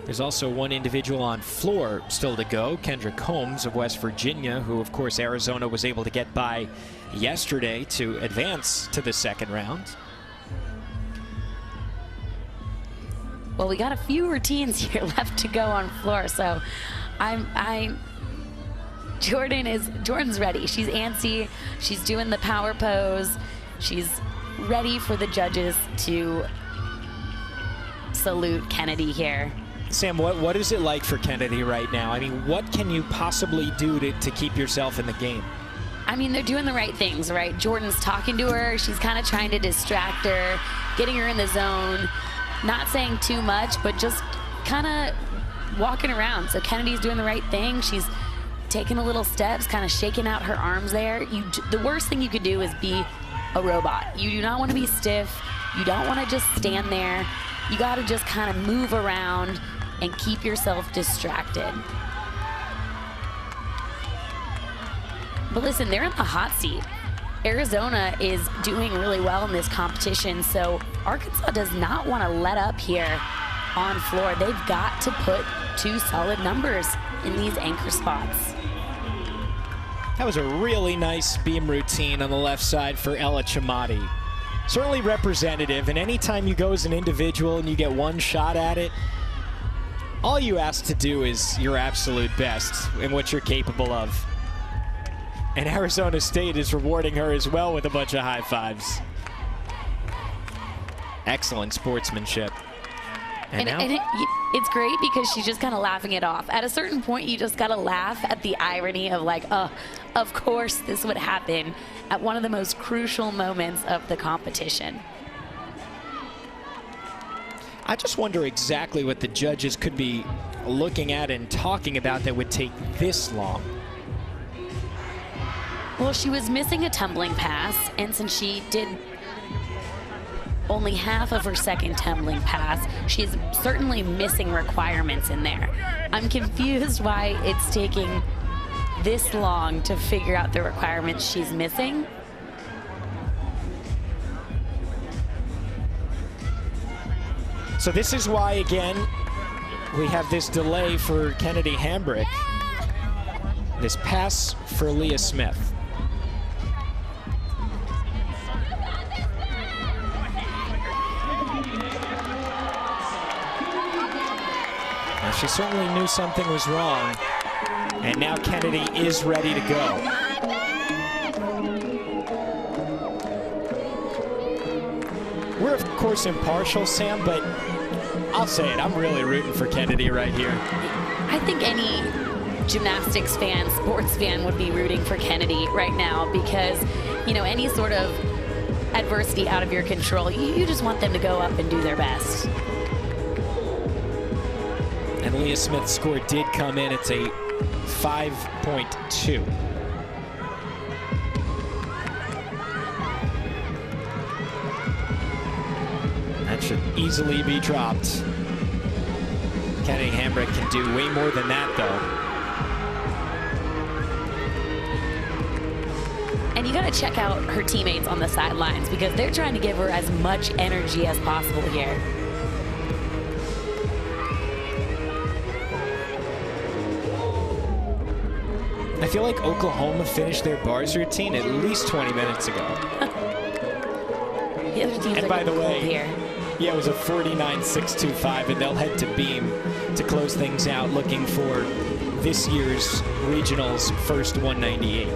There's also one individual on floor still to go, Kendrick Holmes of West Virginia, who of course Arizona was able to get by yesterday to advance to the second round. Well, we got a few routines here left to go on floor, so Jordan's ready. She's antsy. She's doing the power pose. She's ready for the judges to salute Kennedy here. Sam, what is it like for Kennedy right now? I mean, what can you possibly do to keep yourself in the game? I mean, they're doing the right things, right? Jordan's talking to her. She's kind of trying to distract her, getting her in the zone, not saying too much, but just kind of walking around. So Kennedy's doing the right thing. She's taking a little steps, kind of shaking out her arms there. The worst thing you could do is be a robot. You do not want to be stiff. You don't want to just stand there. You got to just kind of move around and keep yourself distracted. But listen, they're in the hot seat. Arizona is doing really well in this competition, so Arkansas does not want to let up here on floor. They've got to put 2 solid numbers in these anchor spots. That was a really nice beam routine on the left side for Ella Chamati. Certainly representative, and anytime you go as an individual and you get one shot at it, all you ask to do is your absolute best in what you're capable of. And Arizona State is rewarding her as well with a bunch of high fives. Excellent sportsmanship. And it's great because she's just kind of laughing it off. At a certain point, you just got to laugh at the irony of like, of course this would happen at one of the most crucial moments of the competition. I just wonder exactly what the judges could be looking at and talking about that would take this long. Well, she was missing a tumbling pass, and since she did only half of her second tumbling pass, she's certainly missing requirements in there. I'm confused why it's taking this long to figure out the requirements she's missing. So this is why, again, we have this delay for Kennedy Hambrick. This pass for Leah Smith. Now, she certainly knew something was wrong, and now Kennedy is ready to go. course, impartial, Sam, but I'll say it. I'm really rooting for Kennedy right here. I think any gymnastics fan, sports fan would be rooting for Kennedy right now because, you know, any sort of adversity out of your control, you just want them to go up and do their best. And Leah Smith's score did come in. It's a 5.2. That should easily be dropped. Kennedy Hambrick can do way more than that, though. And you got to check out her teammates on the sidelines because they're trying to give her as much energy as possible here. I feel like Oklahoma finished their bars routine at least 20 minutes ago. The other teams and by the way, here. Yeah, it was a 49.625, and they'll head to Beam to close things out, looking for this year's regionals first 198.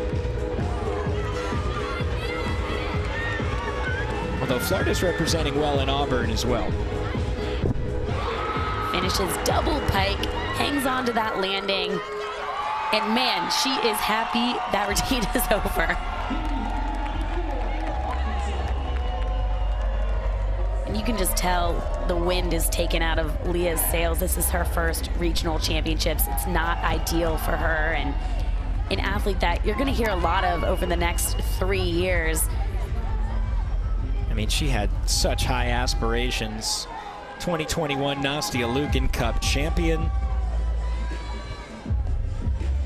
Although Florida's representing well in Auburn as well. Finishes double pike, hangs on to that landing, and man, she is happy that routine is over. And you can just tell the wind is taken out of Leah's sails. This is her first regional championships. It's not ideal for her, and an athlete that you're going to hear a lot of over the next 3 years. I mean, she had such high aspirations. 2021 Nastia Liukin Cup champion.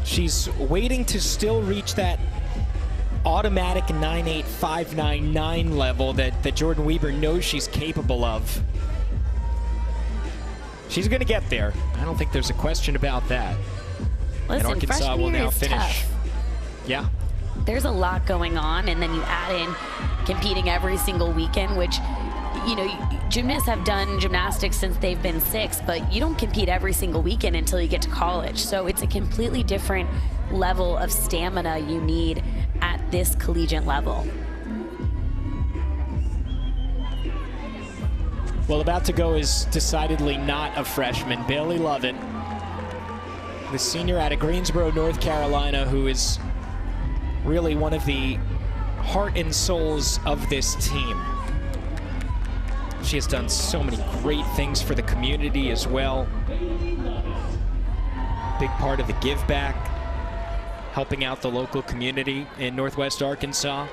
She's waiting to still reach that automatic 9.8599 level that Jordan Weber knows she's capable of. She's going to get there. I don't think there's a question about that. Listen, and Arkansas will now finish. Tough. Yeah. There's a lot going on, and then you add in competing every single weekend, which, you know, gymnasts have done gymnastics since they've been 6, but you don't compete every single weekend until you get to college. So it's a completely different level of stamina you need at this collegiate level. Well, about to go is decidedly not a freshman. Bailey Lovett, the senior out of Greensboro, North Carolina, who is really one of the heart and souls of this team. She has done so many great things for the community as well. Big part of the give back, helping out the local community in Northwest Arkansas.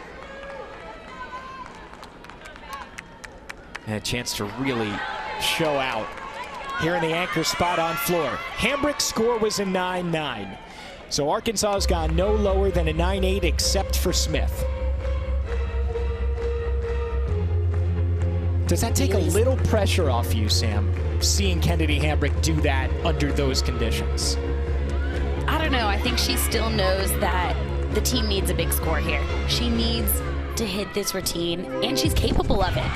And a chance to really show out here in the anchor spot on floor. Hambrick's score was a 9.9. So Arkansas has gone no lower than a 9.8 except for Smith. Does that take a little pressure off you, Sam, seeing Kennedy Hambrick do that under those conditions? I don't know. I think she still knows that the team needs a big score here. She needs to hit this routine, and she's capable of it.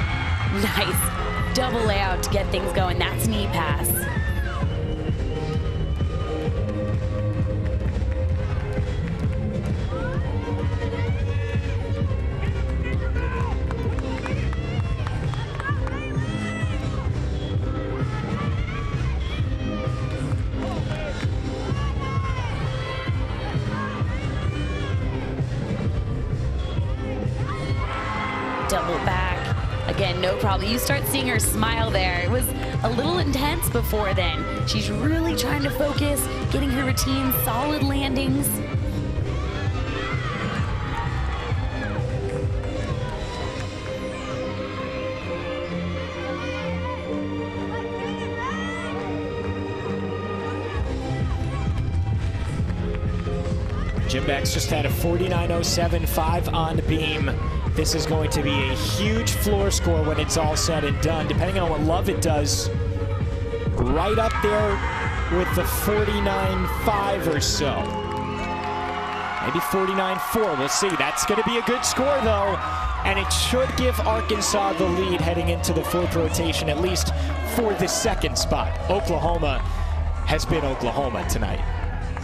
Nice double layout to get things going. That's knee pass. Double back. Again, no problem. You start seeing her smile there. It was a little intense before then. She's really trying to focus, getting her routine, solid landings. Jim Beck's just had a 49.075 on beam. This is going to be a huge floor score when it's all said and done, depending on what Lovett does. Right up there with the 49.5 or so. Maybe 49.4, we'll see. That's going to be a good score, though, and it should give Arkansas the lead heading into the 4th rotation, at least for the 2nd spot. Oklahoma has been Oklahoma tonight.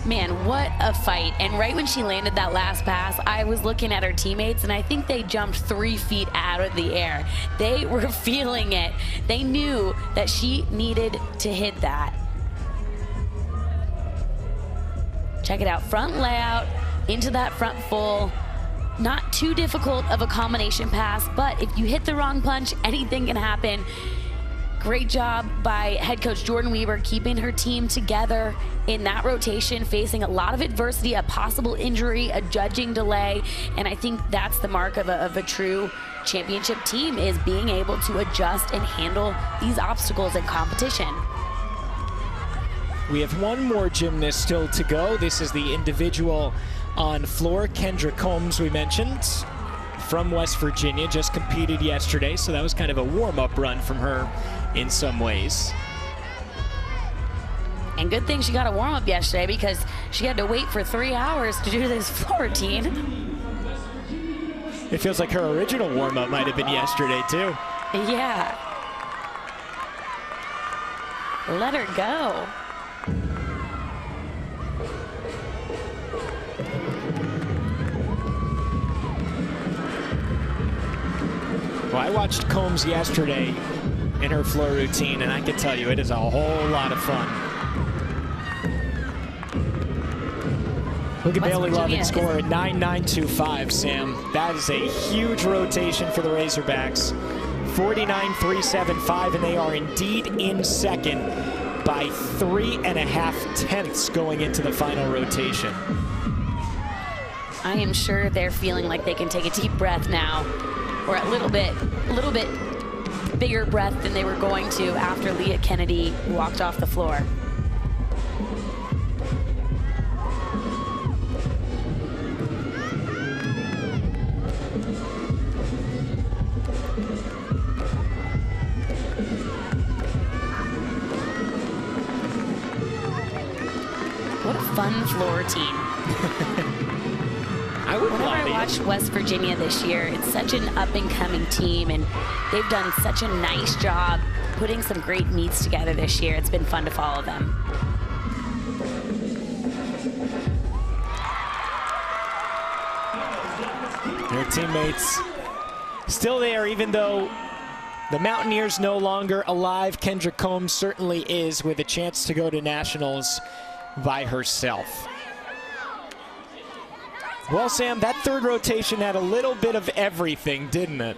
Man, what a fight. And right when she landed that last pass, I was looking at her teammates, and I think they jumped 3 feet out of the air. They were feeling it. They knew that she needed to hit that. Check it out, front layout, into that front full. Not too difficult of a combination pass, but if you hit the wrong punch, anything can happen. Great job by head coach Jordyn Wieber keeping her team together in that rotation, facing a lot of adversity, a possible injury, a judging delay, and I think that's the mark of a true championship team, is being able to adjust and handle these obstacles in competition. We have one more gymnast still to go. This is the individual on floor, Kendra Combs, we mentioned, from West Virginia, just competed yesterday, so that was kind of a warm-up run from her in some ways. And good thing she got a warm-up yesterday, because she had to wait for 3 hours to do this floor routine. It feels like her original warm-up might have been yesterday too. Yeah. Let her go. Well, I watched Combs yesterday in her floor routine, and I can tell you it is a whole lot of fun. Look at Bailey Lovin score at 9.925, Sam. That is a huge rotation for the Razorbacks. 49.375, and they are indeed in second by 3.5 tenths going into the final rotation. I am sure they're feeling like they can take a deep breath now, or a little bit bigger breath than they were going to after Leah Kennedy walked off the floor. What a fun floor routine. Whenever I watched West Virginia this year, it's such an up-and-coming team, and they've done such a nice job putting some great meets together this year. It's been fun to follow them. Their teammates still there, even though the Mountaineers no longer alive. Kendra Combs certainly is, with a chance to go to nationals by herself. Well, Sam, that third rotation had a little bit of everything, didn't it?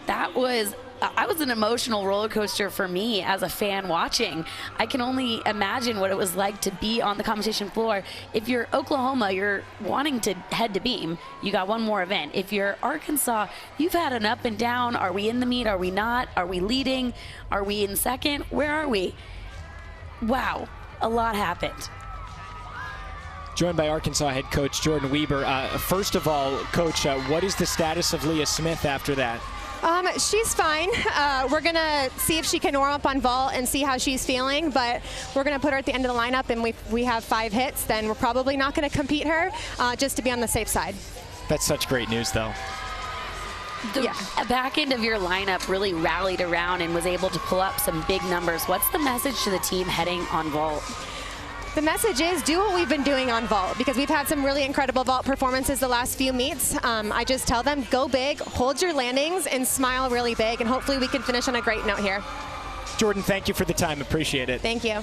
That was an emotional roller coaster for me as a fan watching. I can only imagine what it was like to be on the competition floor. If you're Oklahoma, you're wanting to head to Beam. You got one more event. If you're Arkansas, you've had an up and down. Are we in the meet? Are we not? Are we leading? Are we in second? Where are we? Wow, a lot happened. Joined by Arkansas head coach Jordyn Wieber. First of all, Coach, what is the status of Leah Smith after that? She's fine. We're going to see if she can warm up on vault and see how she's feeling, but we're going to put her at the end of the lineup, and we have 5 hits. Then we're probably not going to compete her, just to be on the safe side. That's such great news, though. The back end of your lineup really rallied around and was able to pull up some big numbers. What's the message to the team heading on vault? The message is do what we've been doing on vault, because we've had some really incredible vault performances the last few meets. I just tell them, go big, hold your landings, and smile really big, and hopefully we can finish on a great note here. Jordyn, thank you for the time. Appreciate it. Thank you.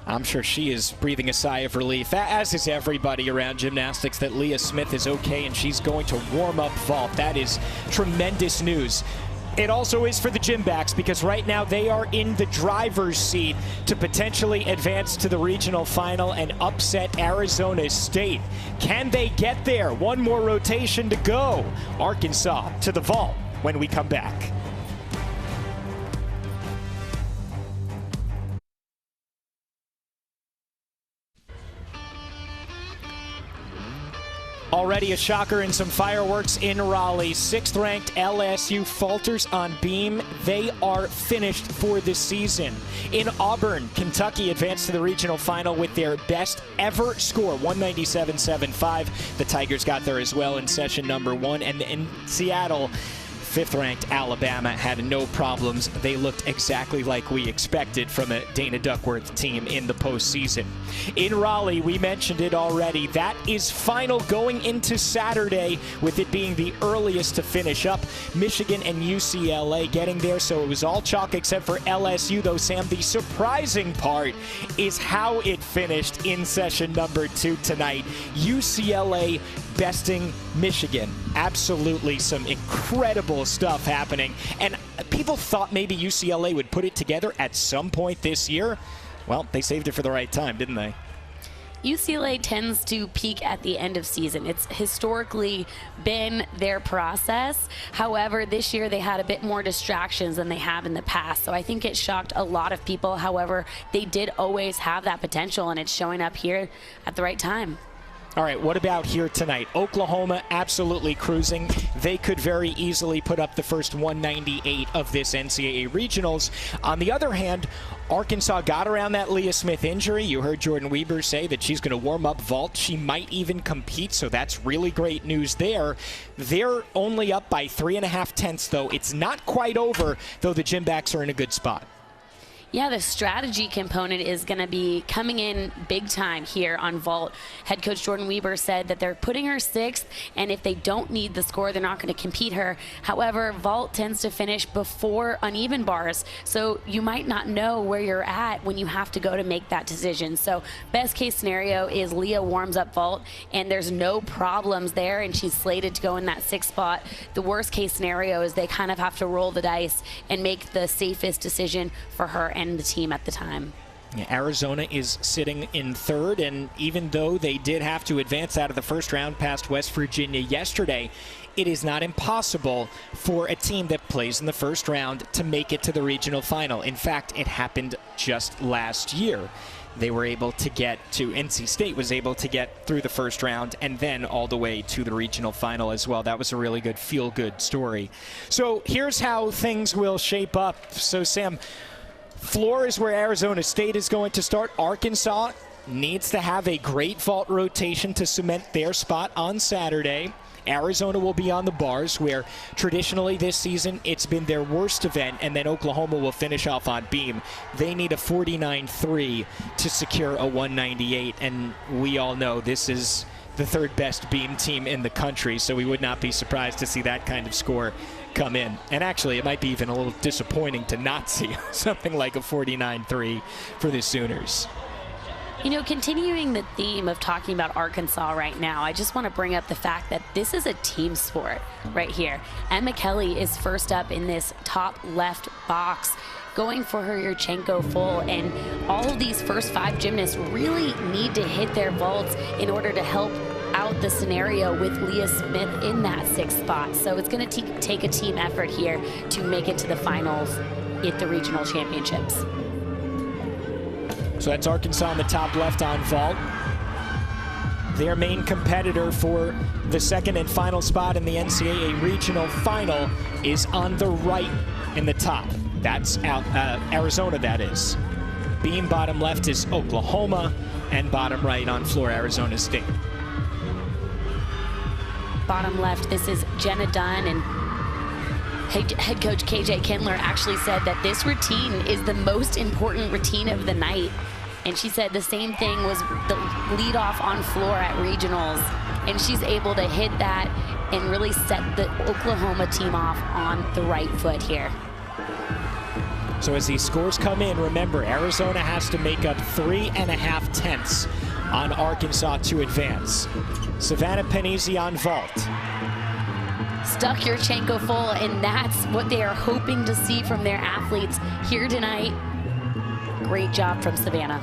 I'm sure she is breathing a sigh of relief, as is everybody around gymnastics, that Leah Smith is okay and she's going to warm up vault. That is tremendous news. It also is for the Gymbacks, because right now they are in the driver's seat to potentially advance to the regional final and upset Arizona State. Can they get there? One more rotation to go. Arkansas to the vault when we come back. Already a shocker and some fireworks in Raleigh. 6th-ranked LSU falters on beam. They are finished for the season. In Auburn, Kentucky advanced to the regional final with their best ever score, 197.75. The Tigers got there as well in session number 1. And in Seattle, fifth-ranked Alabama had no problems. They looked exactly like we expected from a Dana Duckworth team in the postseason. In Raleigh, we mentioned it already. That is final going into Saturday, with it being the earliest to finish up. Michigan and UCLA getting there, so it was all chalk except for LSU, though, Sam, the surprising part is how it finished in session number 2 tonight. UCLA besting Michigan. Absolutely some incredible stuff happening. And people thought maybe UCLA would put it together at some point this year. Well, they saved it for the right time, didn't they? UCLA tends to peak at the end of season. It's historically been their process. However, this year they had a bit more distractions than they have in the past. So I think it shocked a lot of people. However, they did always have that potential, and it's showing up here at the right time. All right, what about here tonight? Oklahoma absolutely cruising. They could very easily put up the first 198 of this NCAA Regionals. On the other hand, Arkansas got around that Leah Smith injury. You heard Jordan Weber say that she's going to warm up vault. She might even compete, so that's really great news there. They're only up by 3.5 tenths, though. It's not quite over, though the Gymbacks are in a good spot. Yeah, the strategy component is going to be coming in big time here on vault. Head coach Jordan Weber said that they're putting her 6th, and if they don't need the score, they're not going to compete her. However, vault tends to finish before uneven bars, so you might not know where you're at when you have to go to make that decision. So best case scenario is Leah warms up vault, and there's no problems there, and she's slated to go in that 6th spot. The worst case scenario is they kind of have to roll the dice and make the safest decision for her and the team at the time. Yeah, Arizona is sitting in 3rd, and even though they did have to advance out of the first round past West Virginia yesterday, it is not impossible for a team that plays in the first round to make it to the regional final. In fact, it happened just last year. They were able to get to, NC State was able to get through the first round and then all the way to the regional final as well. That was a really good feel-good story. So here's how things will shape up. So Sam, floor is where Arizona State is going to start. Arkansas needs to have a great vault rotation to cement their spot on Saturday. Arizona will be on the bars, where traditionally this season it's been their worst event, and then Oklahoma will finish off on beam. They need a 49-3 to secure a 198, and we all know this is the 3rd best beam team in the country, so we would not be surprised to see that kind of score come in. And actually, it might be even a little disappointing to not see something like a 49-3 for the Sooners. You know, continuing the theme of talking about Arkansas right now, I just want to bring up the fact that this is a team sport right here. Emma Kelly is first up in this top left box, going for her Yurchenko full, and all of these first 5 gymnasts really need to hit their vaults in order to help out the scenario with Leah Smith in that 6th spot. So it's going to take a team effort here to make it to the finals at the regional championships. So that's Arkansas on the top left on vault. Their main competitor for the 2nd and final spot in the NCAA regional final is on the right in the top. That's Arizona, that is. Beam bottom left is Oklahoma, and bottom right on floor Arizona State. Bottom left, this is Jenna Dunn, and head coach KJ Kindler actually said that this routine is the most important routine of the night. And she said the same thing was the lead off on floor at regionals. And she's able to hit that and really set the Oklahoma team off on the right foot here. So as these scores come in, remember, Arizona has to make up 3.5 tenths on Arkansas to advance. Savannah Panizzi on vault. Stuck Yurchenko full, and that's what they are hoping to see from their athletes here tonight. Great job from Savannah.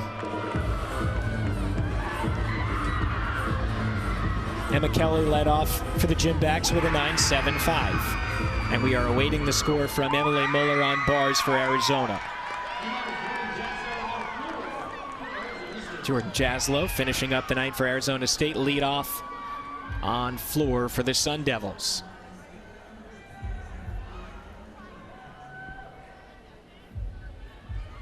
Emma Kelly led off for the Gymbacks with a 9.75. And we are awaiting the score from Emily Muller on bars for Arizona. Jordan Jaslow finishing up the night for Arizona State, lead off on floor for the Sun Devils.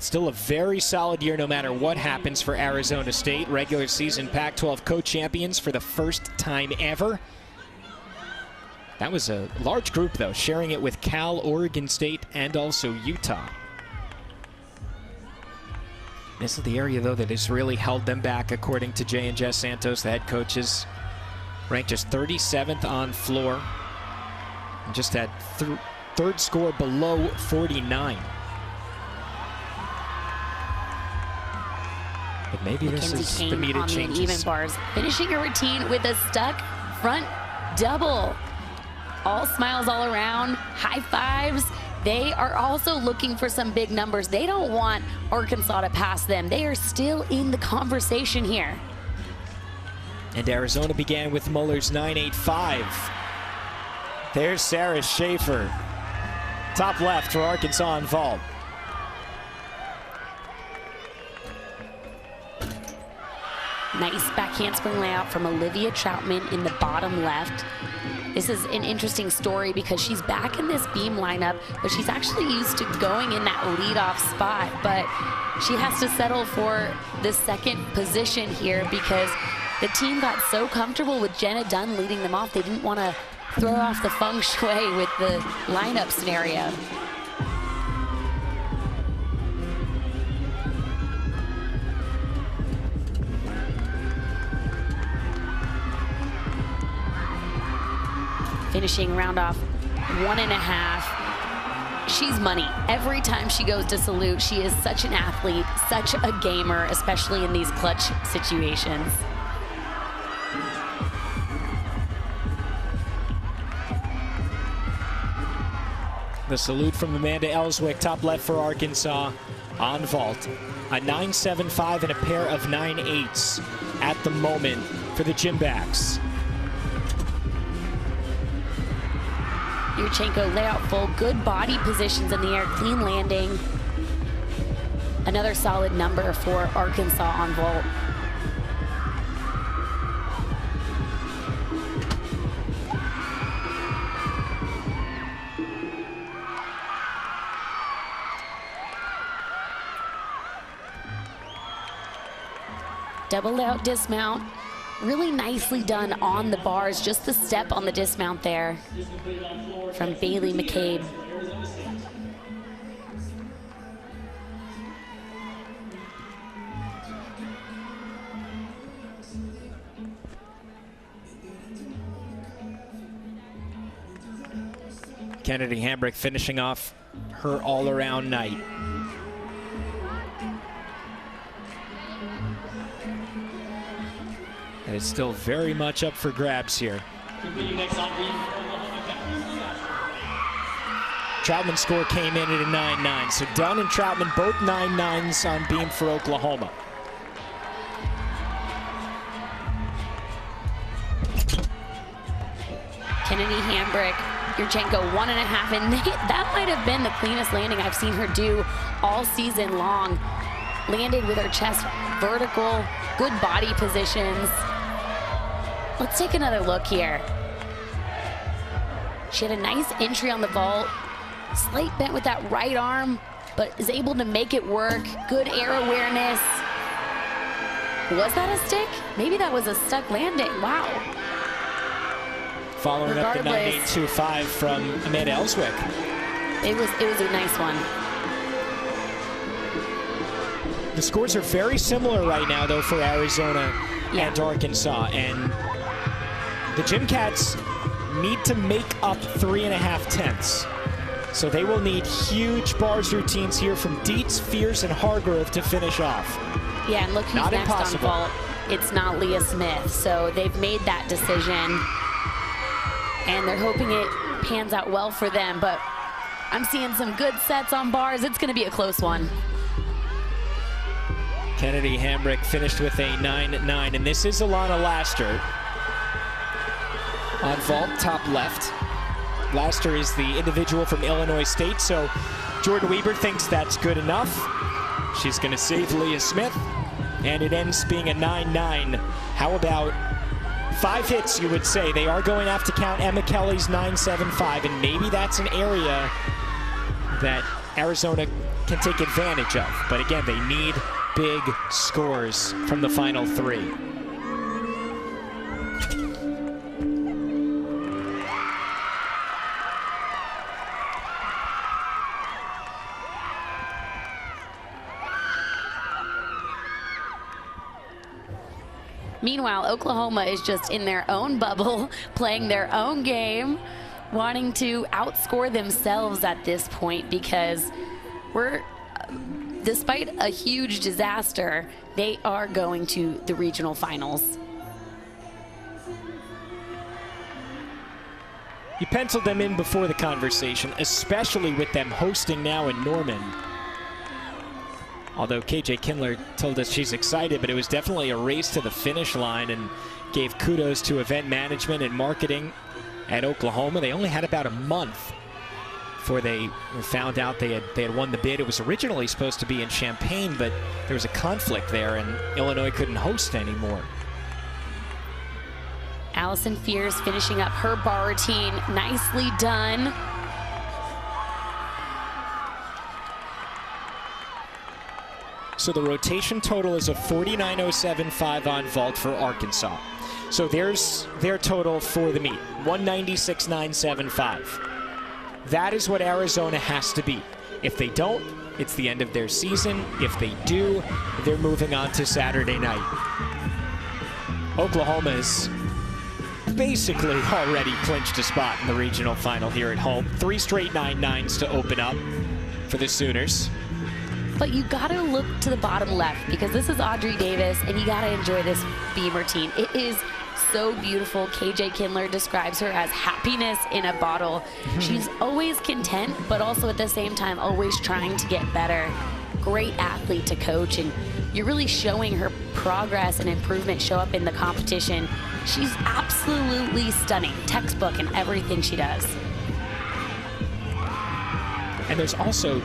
Still a very solid year no matter what happens for Arizona State. Regular season Pac-12 co-champions for the first time ever. That was a large group, though, sharing it with Cal, Oregon State, and also Utah. This is the area, though, that has really held them back, according to Jay and Jess Santos, the head coaches. Ranked just 37th on floor. And just had third score below 49. But maybe this is the needed changes. Even bars, finishing a routine with a stuck front double. All smiles all around, high fives. They are also looking for some big numbers. They don't want Arkansas to pass them. They are still in the conversation here. And Arizona began with Muller's 9.85. There's Sarah Schaefer. Top left for Arkansas on vault. Nice back handspring layout from Olivia Troutman in the bottom left. This is an interesting story because she's back in this beam lineup, but she's actually used to going in that leadoff spot. But she has to settle for the second position here because the team got so comfortable with Jenna Dunn leading them off, they didn't want to throw off the feng shui with the lineup scenario. Finishing round off 1.5. She's money. Every time she goes to salute, she is such an athlete, such a gamer, especially in these clutch situations. The salute from Amanda Ellswick, top left for Arkansas on vault. A 9.75 and a pair of 9.8s at the moment for the Gymbacks. Yurchenko layout full, good body positions in the air, clean landing. Another solid number for Arkansas on vault. Double layout dismount. Really nicely done on the bars, just the step on the dismount there from Bailey McCabe. Kennedy Hambrick finishing off her all-around night. And it's still very much up for grabs here. Troutman's score came in at a 9.9. So Dunn and Troutman both 9.9s on beam for Oklahoma. Kennedy Hambrick, Yurchenko 1.5, and that might have been the cleanest landing I've seen her do all season long. Landed with her chest vertical, good body positions. Let's take another look here. She had a nice entry on the vault. Slight bent with that right arm, but is able to make it work. Good air awareness. Was that a stick? Maybe that was a stuck landing. Wow. Following up the 9.825 from Amanda Ellswick. It was a nice one. The scores are very similar right now, though, for Arizona and Arkansas. And the Gymcats need to make up 3.5 tenths. So they will need huge bars routines here from Dietz, Fierce, and Hargrove to finish off. Yeah, and look who's Not next impossible. on vault. It's not Leah Smith. So they've made that decision. And they're hoping it pans out well for them. But I'm seeing some good sets on bars. It's going to be a close one. Kennedy Hambrick finished with a 9.9, and this is Alana Laster. On vault, top left. Laster is the individual from Illinois State, so Jordan Weber thinks that's good enough. She's going to save Leah Smith, and it ends being a 9.9. How about 5 hits, you would say? They are going to have to count Emma Kelly's 9.75, and maybe that's an area that Arizona can take advantage of. But again, they need big scores from the final 3. Meanwhile, Oklahoma is just in their own bubble, playing their own game, wanting to outscore themselves at this point because despite a huge disaster, they are going to the regional finals. You penciled them in before the conversation, especially with them hosting now in Norman. Although KJ Kindler told us she's excited, but it was definitely a race to the finish line and gave kudos to event management and marketing at Oklahoma. They only had about a month before they found out they had won the bid. It was originally supposed to be in Champaign, but there was a conflict there and Illinois couldn't host anymore. Allison Fears finishing up her bar routine. Nicely done. So the rotation total is a 49.075 on vault for Arkansas. So there's their total for the meet, 196.975. That is what Arizona has to beat. If they don't, it's the end of their season. If they do, they're moving on to Saturday night. Oklahoma's basically already clinched a spot in the regional final here at home. 3 straight 9-9s to open up for the Sooners. But you gotta look to the bottom left because this is Audrey Davis and you gotta enjoy this beam routine. It is so beautiful. KJ Kindler describes her as happiness in a bottle. She's always content, but also at the same time always trying to get better. Great athlete to coach, and you're really showing her progress and improvement show up in the competition. She's absolutely stunning, textbook in everything she does. And there's also,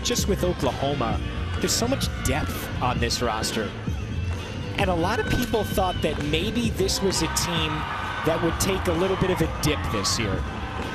just with Oklahoma, there's so much depth on this roster. And a lot of people thought that maybe this was a team that would take a little bit of a dip this year.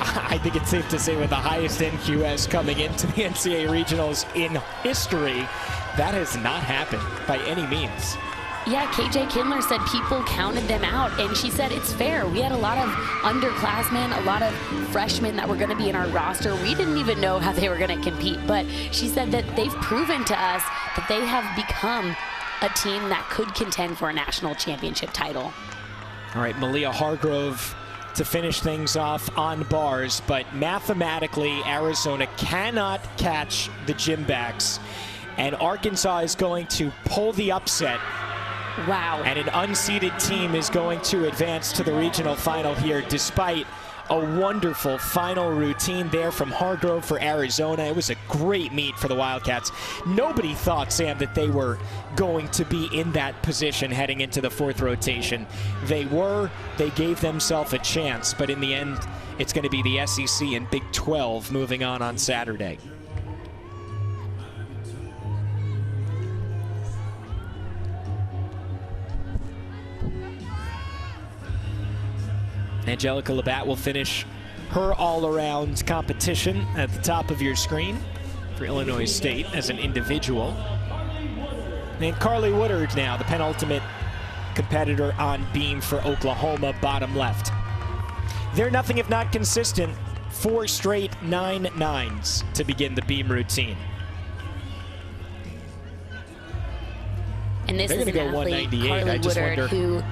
I think it's safe to say with the highest NQS coming into the NCAA regionals in history, that has not happened by any means. Yeah, KJ Kindler said people counted them out, and she said it's fair. We had a lot of underclassmen, a lot of freshmen that were going to be in our roster. We didn't even know how they were going to compete, but she said that they've proven to us that they have become a team that could contend for a national championship title. All right, Malia Hargrove to finish things off on bars, but mathematically, Arizona cannot catch the Gymbacks, and Arkansas is going to pull the upset. Wow. And an unseeded team is going to advance to the regional final here despite a wonderful final routine there from Hargrove for Arizona. It was a great meet for the Wildcats. Nobody thought, Sam, that they were going to be in that position heading into the 4th rotation. They were. They gave themselves a chance, but in the end, it's going to be the SEC and Big 12 moving on Saturday. Angelica Labatt will finish her all-around competition at the top of your screen for Illinois State as an individual. And Carly Woodard now, the penultimate competitor on beam for Oklahoma, bottom left. They're nothing if not consistent. 4 straight 9-9s to begin the beam routine. And this is an athlete, Carly Woodard, who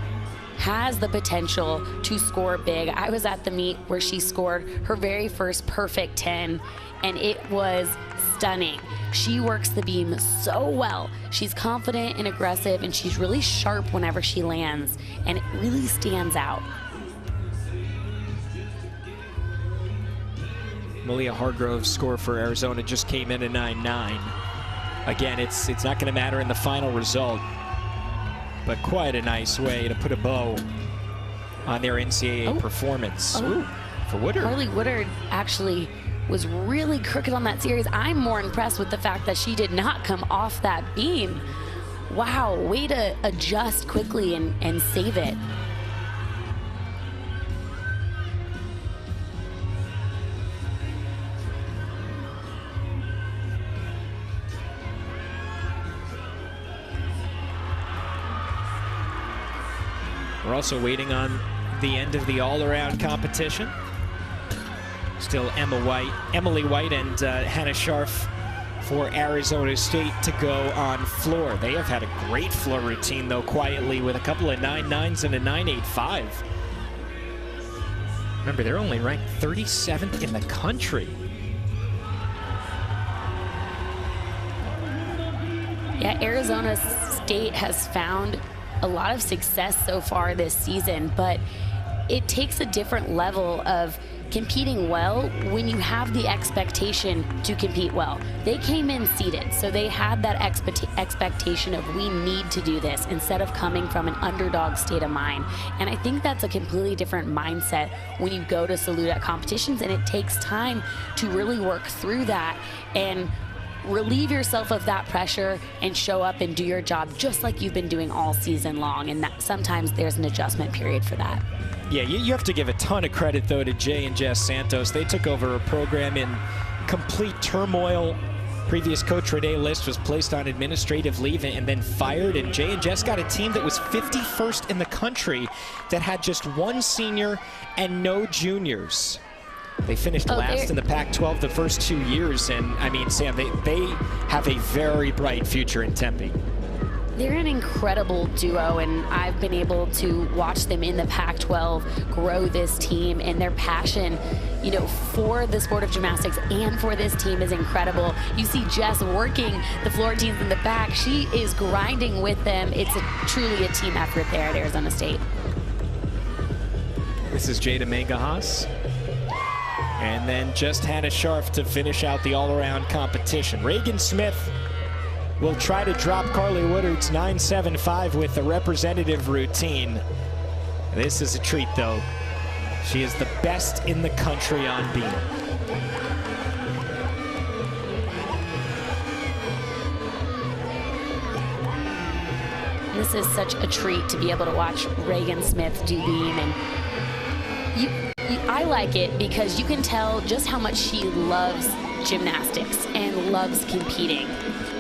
has the potential to score big. I was at the meet where she scored her very first perfect 10, and it was stunning. She works the beam so well. She's confident and aggressive, and she's really sharp whenever she lands, and it really stands out. Malia Hargrove's score for Arizona just came in at 9-9. Again, it's not going to matter in the final result, but quite a nice way to put a bow on their NCAA performance. Ooh, for Woodard. Carly Woodard actually was really crooked on that series. I'm more impressed with the fact that she did not come off that beam. Wow, way to adjust quickly and save it. We're also waiting on the end of the all-around competition. Still Emily White and Hannah Scharf for Arizona State to go on floor. They have had a great floor routine, though, quietly, with a couple of 9.9s and a 9.85. Remember, they're only ranked 37th in the country. Yeah, Arizona State has found a lot of success so far this season, but it takes a different level of competing well when you have the expectation to compete well. They came in seeded, so they had that expectation of we need to do this instead of coming from an underdog state of mind. And I think that's a completely different mindset when you go to Salute at competitions, and it takes time to really work through that and relieve yourself of that pressure and show up and do your job just like you've been doing all season long. And that sometimes there's an adjustment period for that. Yeah, you have to give a ton of credit, though, to Jay and Jess Santos. They took over a program in complete turmoil. Previous coach Rene List was placed on administrative leave and then fired, and Jay and Jess got a team that was 51st in the country that had just one senior and no juniors. They finished last in the Pac-12 the first 2 years, and I mean, Sam, they have a very bright future in Tempe. They're an incredible duo, and I've been able to watch them in the Pac-12 grow this team, and their passion, you know, for the sport of gymnastics and for this team is incredible. You see Jess working the floor teams in the back. She is grinding with them. It's truly a team effort there at Arizona State. This is Jada Mangahass. And then just Hannah Scharf to finish out the all-around competition. Reagan Smith will try to drop Carly Woodard's 9.75 with the representative routine. This is a treat, though. She is the best in the country on beam. This is such a treat to be able to watch Reagan Smith do beam, and I like it because you can tell just how much she loves gymnastics and loves competing.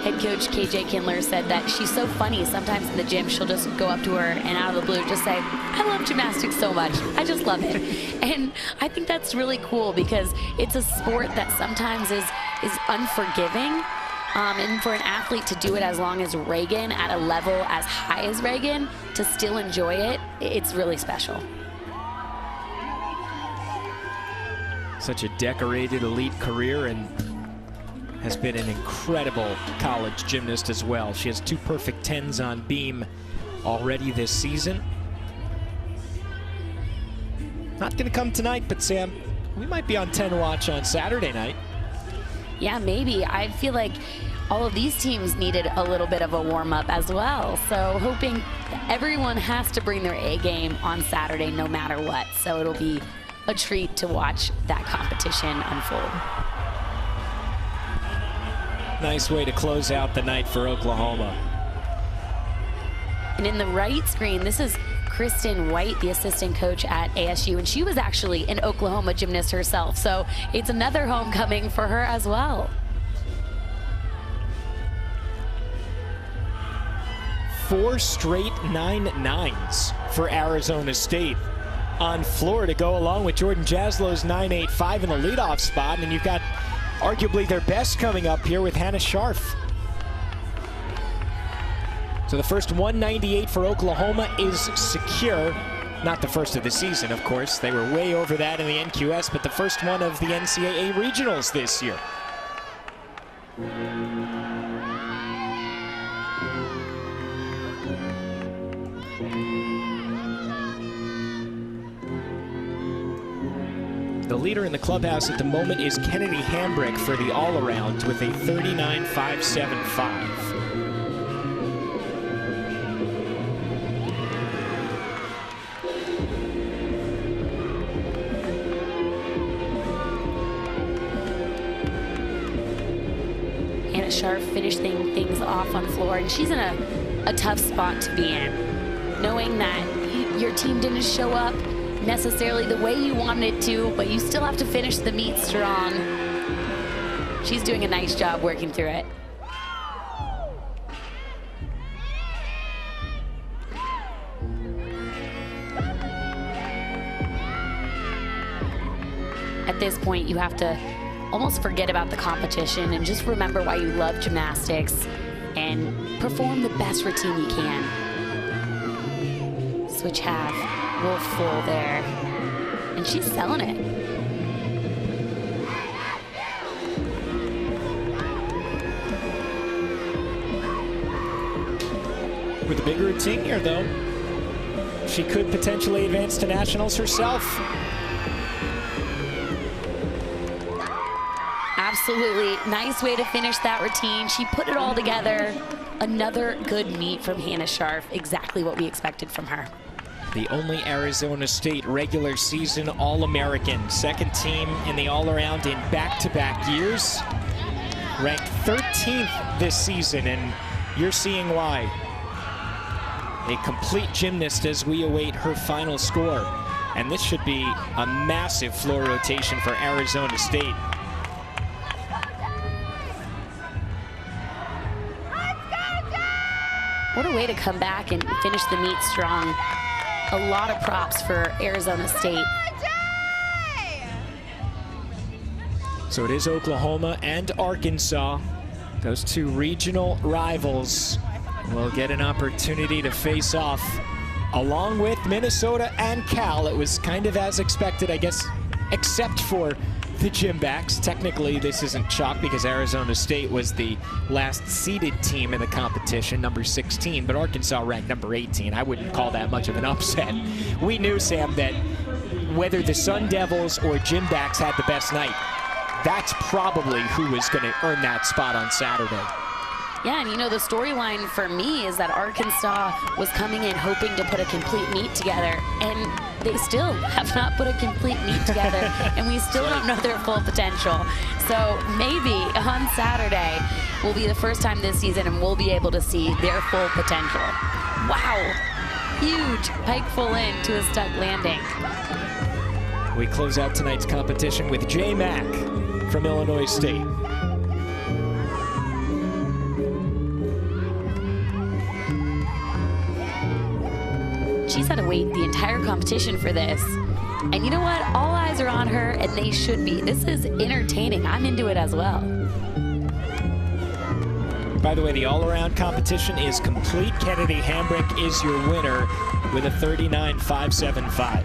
Head coach KJ Kindler said that she's so funny. Sometimes in the gym, she'll just go up to her and out of the blue just say, I love gymnastics so much. I just love it. And I think that's really cool because it's a sport that sometimes is unforgiving. And for an athlete to do it as long as Reagan, at a level as high as Reagan, to still enjoy it, it's really special. Such a decorated elite career, and has been an incredible college gymnast as well. She has 2 perfect 10s on beam already this season. Not going to come tonight, but Sam, we might be on 10 watch on Saturday night. Yeah, maybe. I feel like all of these teams needed a little bit of a warm-up as well. So hoping everyone has to bring their A game on Saturday no matter what. So it'll be a treat to watch that competition unfold. Nice way to close out the night for Oklahoma. And in the right screen, this is Kristen White, the assistant coach at ASU, and she was actually an Oklahoma gymnast herself, so it's another homecoming for her as well. Four straight 9.9s for Arizona State on floor to go along with Jordan Jaslow's 9.85 in the leadoff spot, and you've got arguably their best coming up here with Hannah Scharf. So the first 198 for Oklahoma is secure. Not the first of the season, of course. They were way over that in the NQS, but the first one of the NCAA regionals this year. The leader in the clubhouse at the moment is Kennedy Hambrick for the all-around with a 39.575. Hannah Scharf finishing things off on floor, and she's in a tough spot to be in, knowing that your team didn't show up necessarily the way you wanted it to, but you still have to finish the meet strong. She's doing a nice job working through it. At this point, you have to almost forget about the competition and just remember why you love gymnastics and perform the best routine you can. Switch half, wolf full there, and she's selling it. With a big routine here, though, she could potentially advance to nationals herself. Absolutely. Nice way to finish that routine. She put it all together. Another good meet from Hannah Scharf. Exactly what we expected from her. The only Arizona State regular season All-American. Second team in the all-around in back-to-back years. Ranked 13th this season, and you're seeing why. A complete gymnast as we await her final score. And this should be a massive floor rotation for Arizona State. What a way to come back and finish the meet strong. A lot of props for Arizona State. So it is Oklahoma and Arkansas. Those two regional rivals will get an opportunity to face off along with Minnesota and Cal. It was kind of as expected, I guess, except for the Gymbacks. Technically, this isn't chalk because Arizona State was the last seeded team in the competition, number 16, but Arkansas ranked number 18. I wouldn't call that much of an upset. We knew, Sam, that whether the Sun Devils or Gymbacks had the best night, that's probably who was going to earn that spot on Saturday. Yeah, and you know, the storyline for me is that Arkansas was coming in hoping to put a complete meet together, and they still have not put a complete meet together, and we still don't know their full potential. So maybe on Saturday will be the first time this season and we'll be able to see their full potential. Wow, huge pike full in to a stuck landing. We close out tonight's competition with Jay Mack from Illinois State. She's had to wait the entire competition for this. And you know what? All eyes are on her, and they should be. This is entertaining. I'm into it as well. By the way, the all-around competition is complete. Kennedy Hambrick is your winner with a 39.575.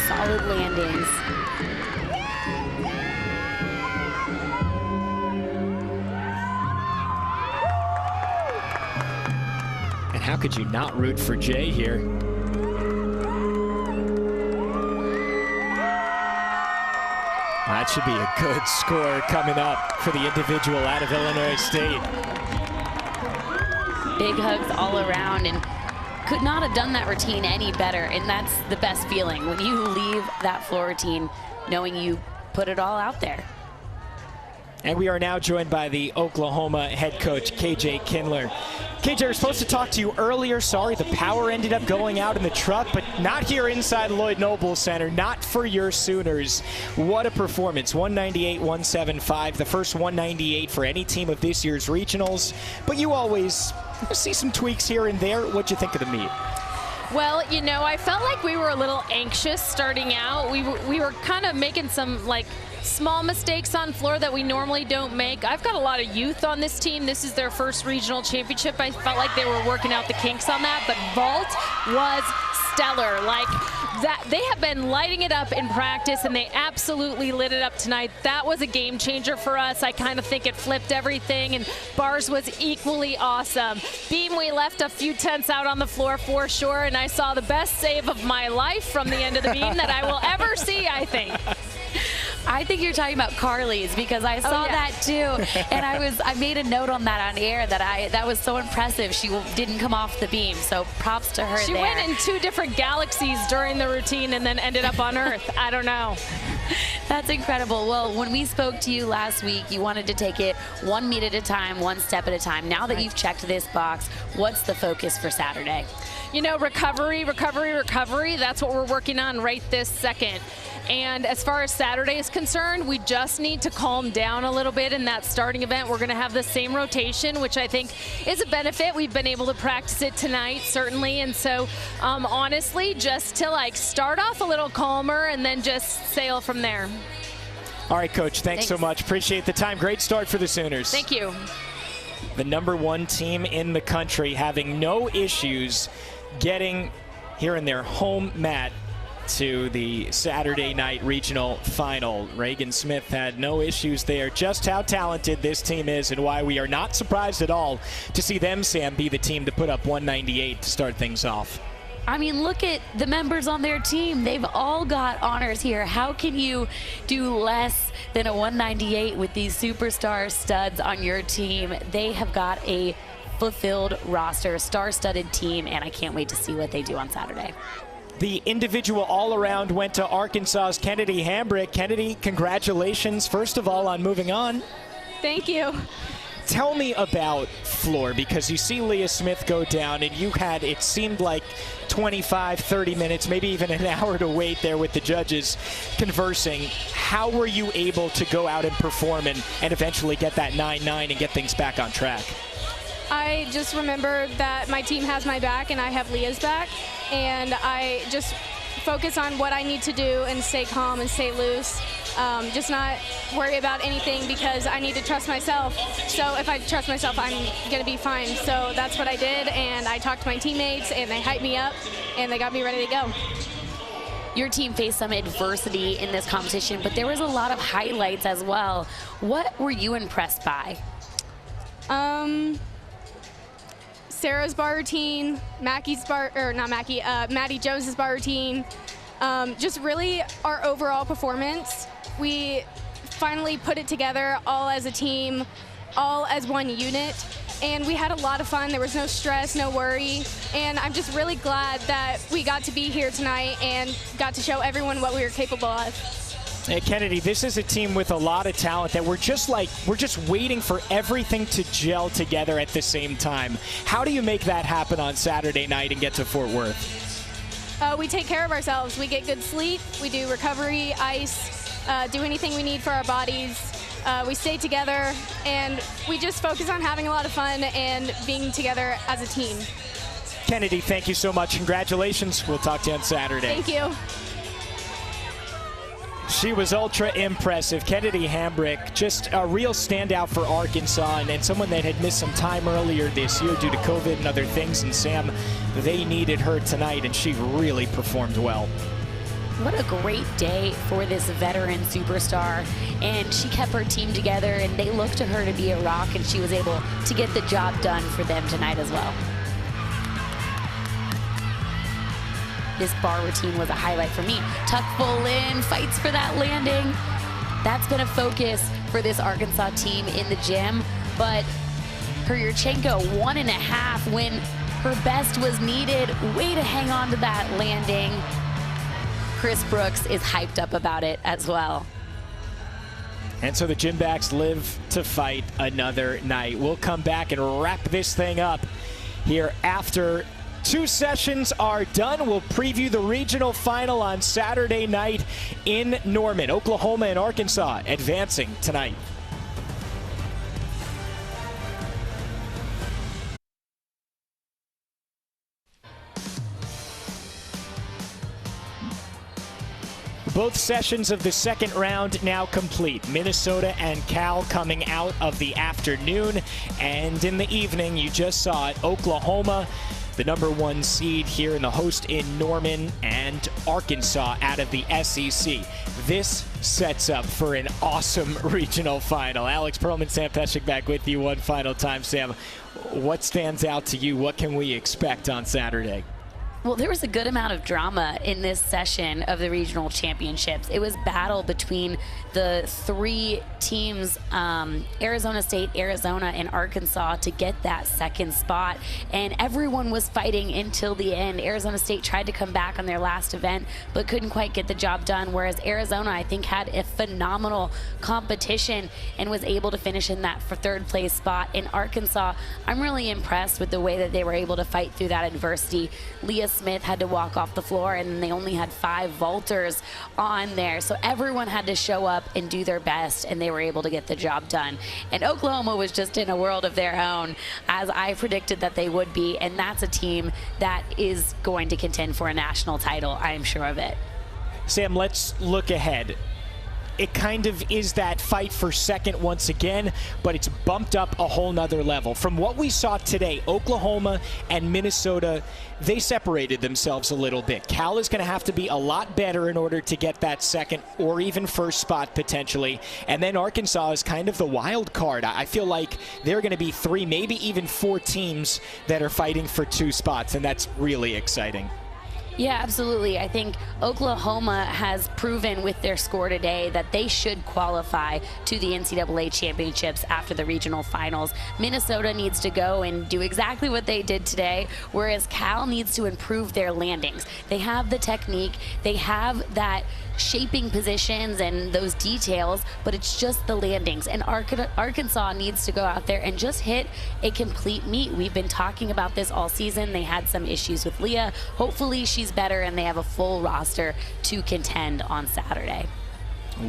Solid landings. How could you not root for Jay here? That should be a good score coming up for the individual out of Illinois State. Big hugs all around, and could not have done that routine any better, and that's the best feeling when you leave that floor routine knowing you put it all out there. And we are now joined by the Oklahoma head coach, KJ Kindler. KJ, we're supposed to talk to you earlier. Sorry, the power ended up going out in the truck, but not here inside Lloyd Noble Center, not for your Sooners. What a performance, 198-175, the first 198 for any team of this year's regionals. But you always see some tweaks here and there. What'd you think of the meet? Well, you know, I felt like we were a little anxious starting out. We were kind of making some, like, small mistakes on floor that we normally don't make. I've got a lot of youth on this team. This is their first regional championship. I felt like they were working out the kinks on that, but vault was stellar. Like, that, they have been lighting it up in practice, and they absolutely lit it up tonight. That was a game changer for us. I kind of think it flipped everything, and bars was equally awesome. Beam, we left a few tenths out on the floor for sure, and I saw the best save of my life from the end of the beam that I will ever see, I think. I think you're talking about Carly's, because I saw that too, and I made a note on that on air that was so impressive. She didn't come off the beam, so props to her. She went in two different galaxies during the routine and then ended up on Earth. I don't know. That's incredible. Well, when we spoke to you last week, you wanted to take it one meet at a time, one step at a time. Now that you've checked this box, what's the focus for Saturday? You know, recovery, recovery, recovery. That's what we're working on right this second. And as far as Saturday is concerned, we just need to calm down a little bit in that starting event. We're going to have the same rotation, which I think is a benefit. We've been able to practice it tonight, certainly. And so, honestly, just to like start off a little calmer and then just sail from there. All right, Coach, thanks so much. Appreciate the time. Great start for the Sooners. Thank you. The #1 team in the country having no issues getting here in their home mat to the Saturday night regional final. Reagan Smith had no issues there. Just how talented this team is and why we are not surprised at all to see them, Sam, be the team to put up 198 to start things off. I mean, look at the members on their team. They've all got honors here. How can you do less than a 198 with these superstar studs on your team? They have got a fulfilled roster, star-studded team, and I can't wait to see what they do on Saturday. The individual all-around went to Arkansas's Kennedy Hambrick. Kennedy, congratulations, first of all, on moving on. Thank you. Tell me about floor, because you see Leah Smith go down, and you had, it seemed like 25, 30 minutes, maybe even an hour to wait there with the judges conversing. How were you able to go out and perform and eventually get that 9-9 and get things back on track? I just remember that my team has my back and I have Leah's back, and I just focus on what I need to do and stay calm and stay loose. Just not worry about anything, because I need to trust myself. So if I trust myself, I'm going to be fine. So that's what I did, and I talked to my teammates, and they hyped me up, and they got me ready to go. Your team faced some adversity in this competition, but there was a lot of highlights as well. What were you impressed by? Sarah's bar routine, Maddie Jones's bar routine, just really our overall performance. We finally put it together all as a team, all as one unit, and we had a lot of fun. There was no stress, no worry, and I'm just really glad that we got to be here tonight and got to show everyone what we were capable of. Hey, Kennedy, this is a team with a lot of talent that we're just waiting for everything to gel together at the same time. How do you make that happen on Saturday night and get to Fort Worth? We take care of ourselves. We get good sleep. We do recovery, ice, do anything we need for our bodies. We stay together, and we just focus on having a lot of fun and being together as a team. Kennedy, thank you so much. Congratulations. We'll talk to you on Saturday. Thank you. She was ultra impressive. Kennedy Hambrick, just a real standout for Arkansas, and someone that had missed some time earlier this year due to COVID and other things. And Sam, they needed her tonight, and she really performed well. What a great day for this veteran superstar, and she kept her team together, and they looked to her to be a rock, and she was able to get the job done for them tonight as well. This bar routine was a highlight for me. Tuck full in, fights for that landing. That's been a focus for this Arkansas team in the gym, but Kuryarchenko 1.5 when her best was needed. Way to hang on to that landing. Chris Brooks is hyped up about it as well. And so the Gymbacks live to fight another night. We'll come back and wrap this thing up here after 2 sessions are done. We'll preview the regional final on Saturday night in Norman. Oklahoma and Arkansas advancing tonight. Both sessions of the second round now complete. Minnesota and Cal coming out of the afternoon. And in the evening, you just saw it, Oklahoma, the #1 seed here in the host in Norman, and Arkansas out of the SEC. This sets up for an awesome regional final. Alex Perlman, Sam Pesek back with you one final time. Sam, what stands out to you? What can we expect on Saturday? Well, there was a good amount of drama in this session of the regional championships. It was battle between the 3 teams, Arizona State, Arizona, and Arkansas, to get that second spot. And everyone was fighting until the end. Arizona State tried to come back on their last event, but couldn't quite get the job done, whereas Arizona, I think, had a phenomenal competition and was able to finish in that for 3rd place spot. In Arkansas, I'm really impressed with the way that they were able to fight through that adversity. Leah Smith had to walk off the floor, and they only had 5 vaulters on there. So everyone had to show up and do their best, and they were able to get the job done. And Oklahoma was just in a world of their own, as I predicted that they would be, and that's a team that is going to contend for a national title. I am sure of it. Sam, let's look ahead. It kind of is that fight for second once again, but it's bumped up a whole nother level. From what we saw today, Oklahoma and Minnesota, they separated themselves a little bit. Cal is going to have to be a lot better in order to get that second or even first spot potentially. And then Arkansas is kind of the wild card. I feel like there are going to be 3, maybe even 4 teams that are fighting for 2 spots, and that's really exciting. Yeah, absolutely. I think Oklahoma has proven with their score today that they should qualify to the NCAA championships after the regional finals. Minnesota needs to go and do exactly what they did today, whereas Cal needs to improve their landings. They have the technique, they have that shaping positions and those details, but it's just the landings. And Arkansas needs to go out there and just hit a complete meet. We've been talking about this all season. They had some issues with Leah. Hopefully she's better and they have a full roster to contend on Saturday.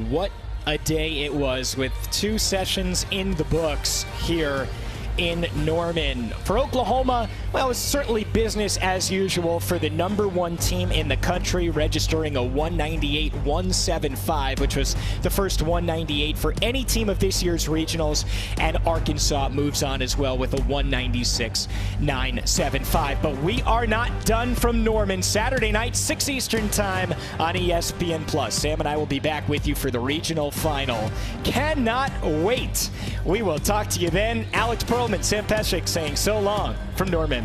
What a day it was with 2 sessions in the books here in Norman. For Oklahoma, well, it's certainly business as usual for the #1 team in the country, registering a 198.175, which was the first 198 for any team of this year's regionals, and Arkansas moves on as well with a 196.975. But we are not done from Norman. Saturday night, 6 Eastern time on ESPN+. Sam and I will be back with you for the regional final. Cannot wait. We will talk to you then. Alex Perlman, Sam Pesek saying so long from Norman.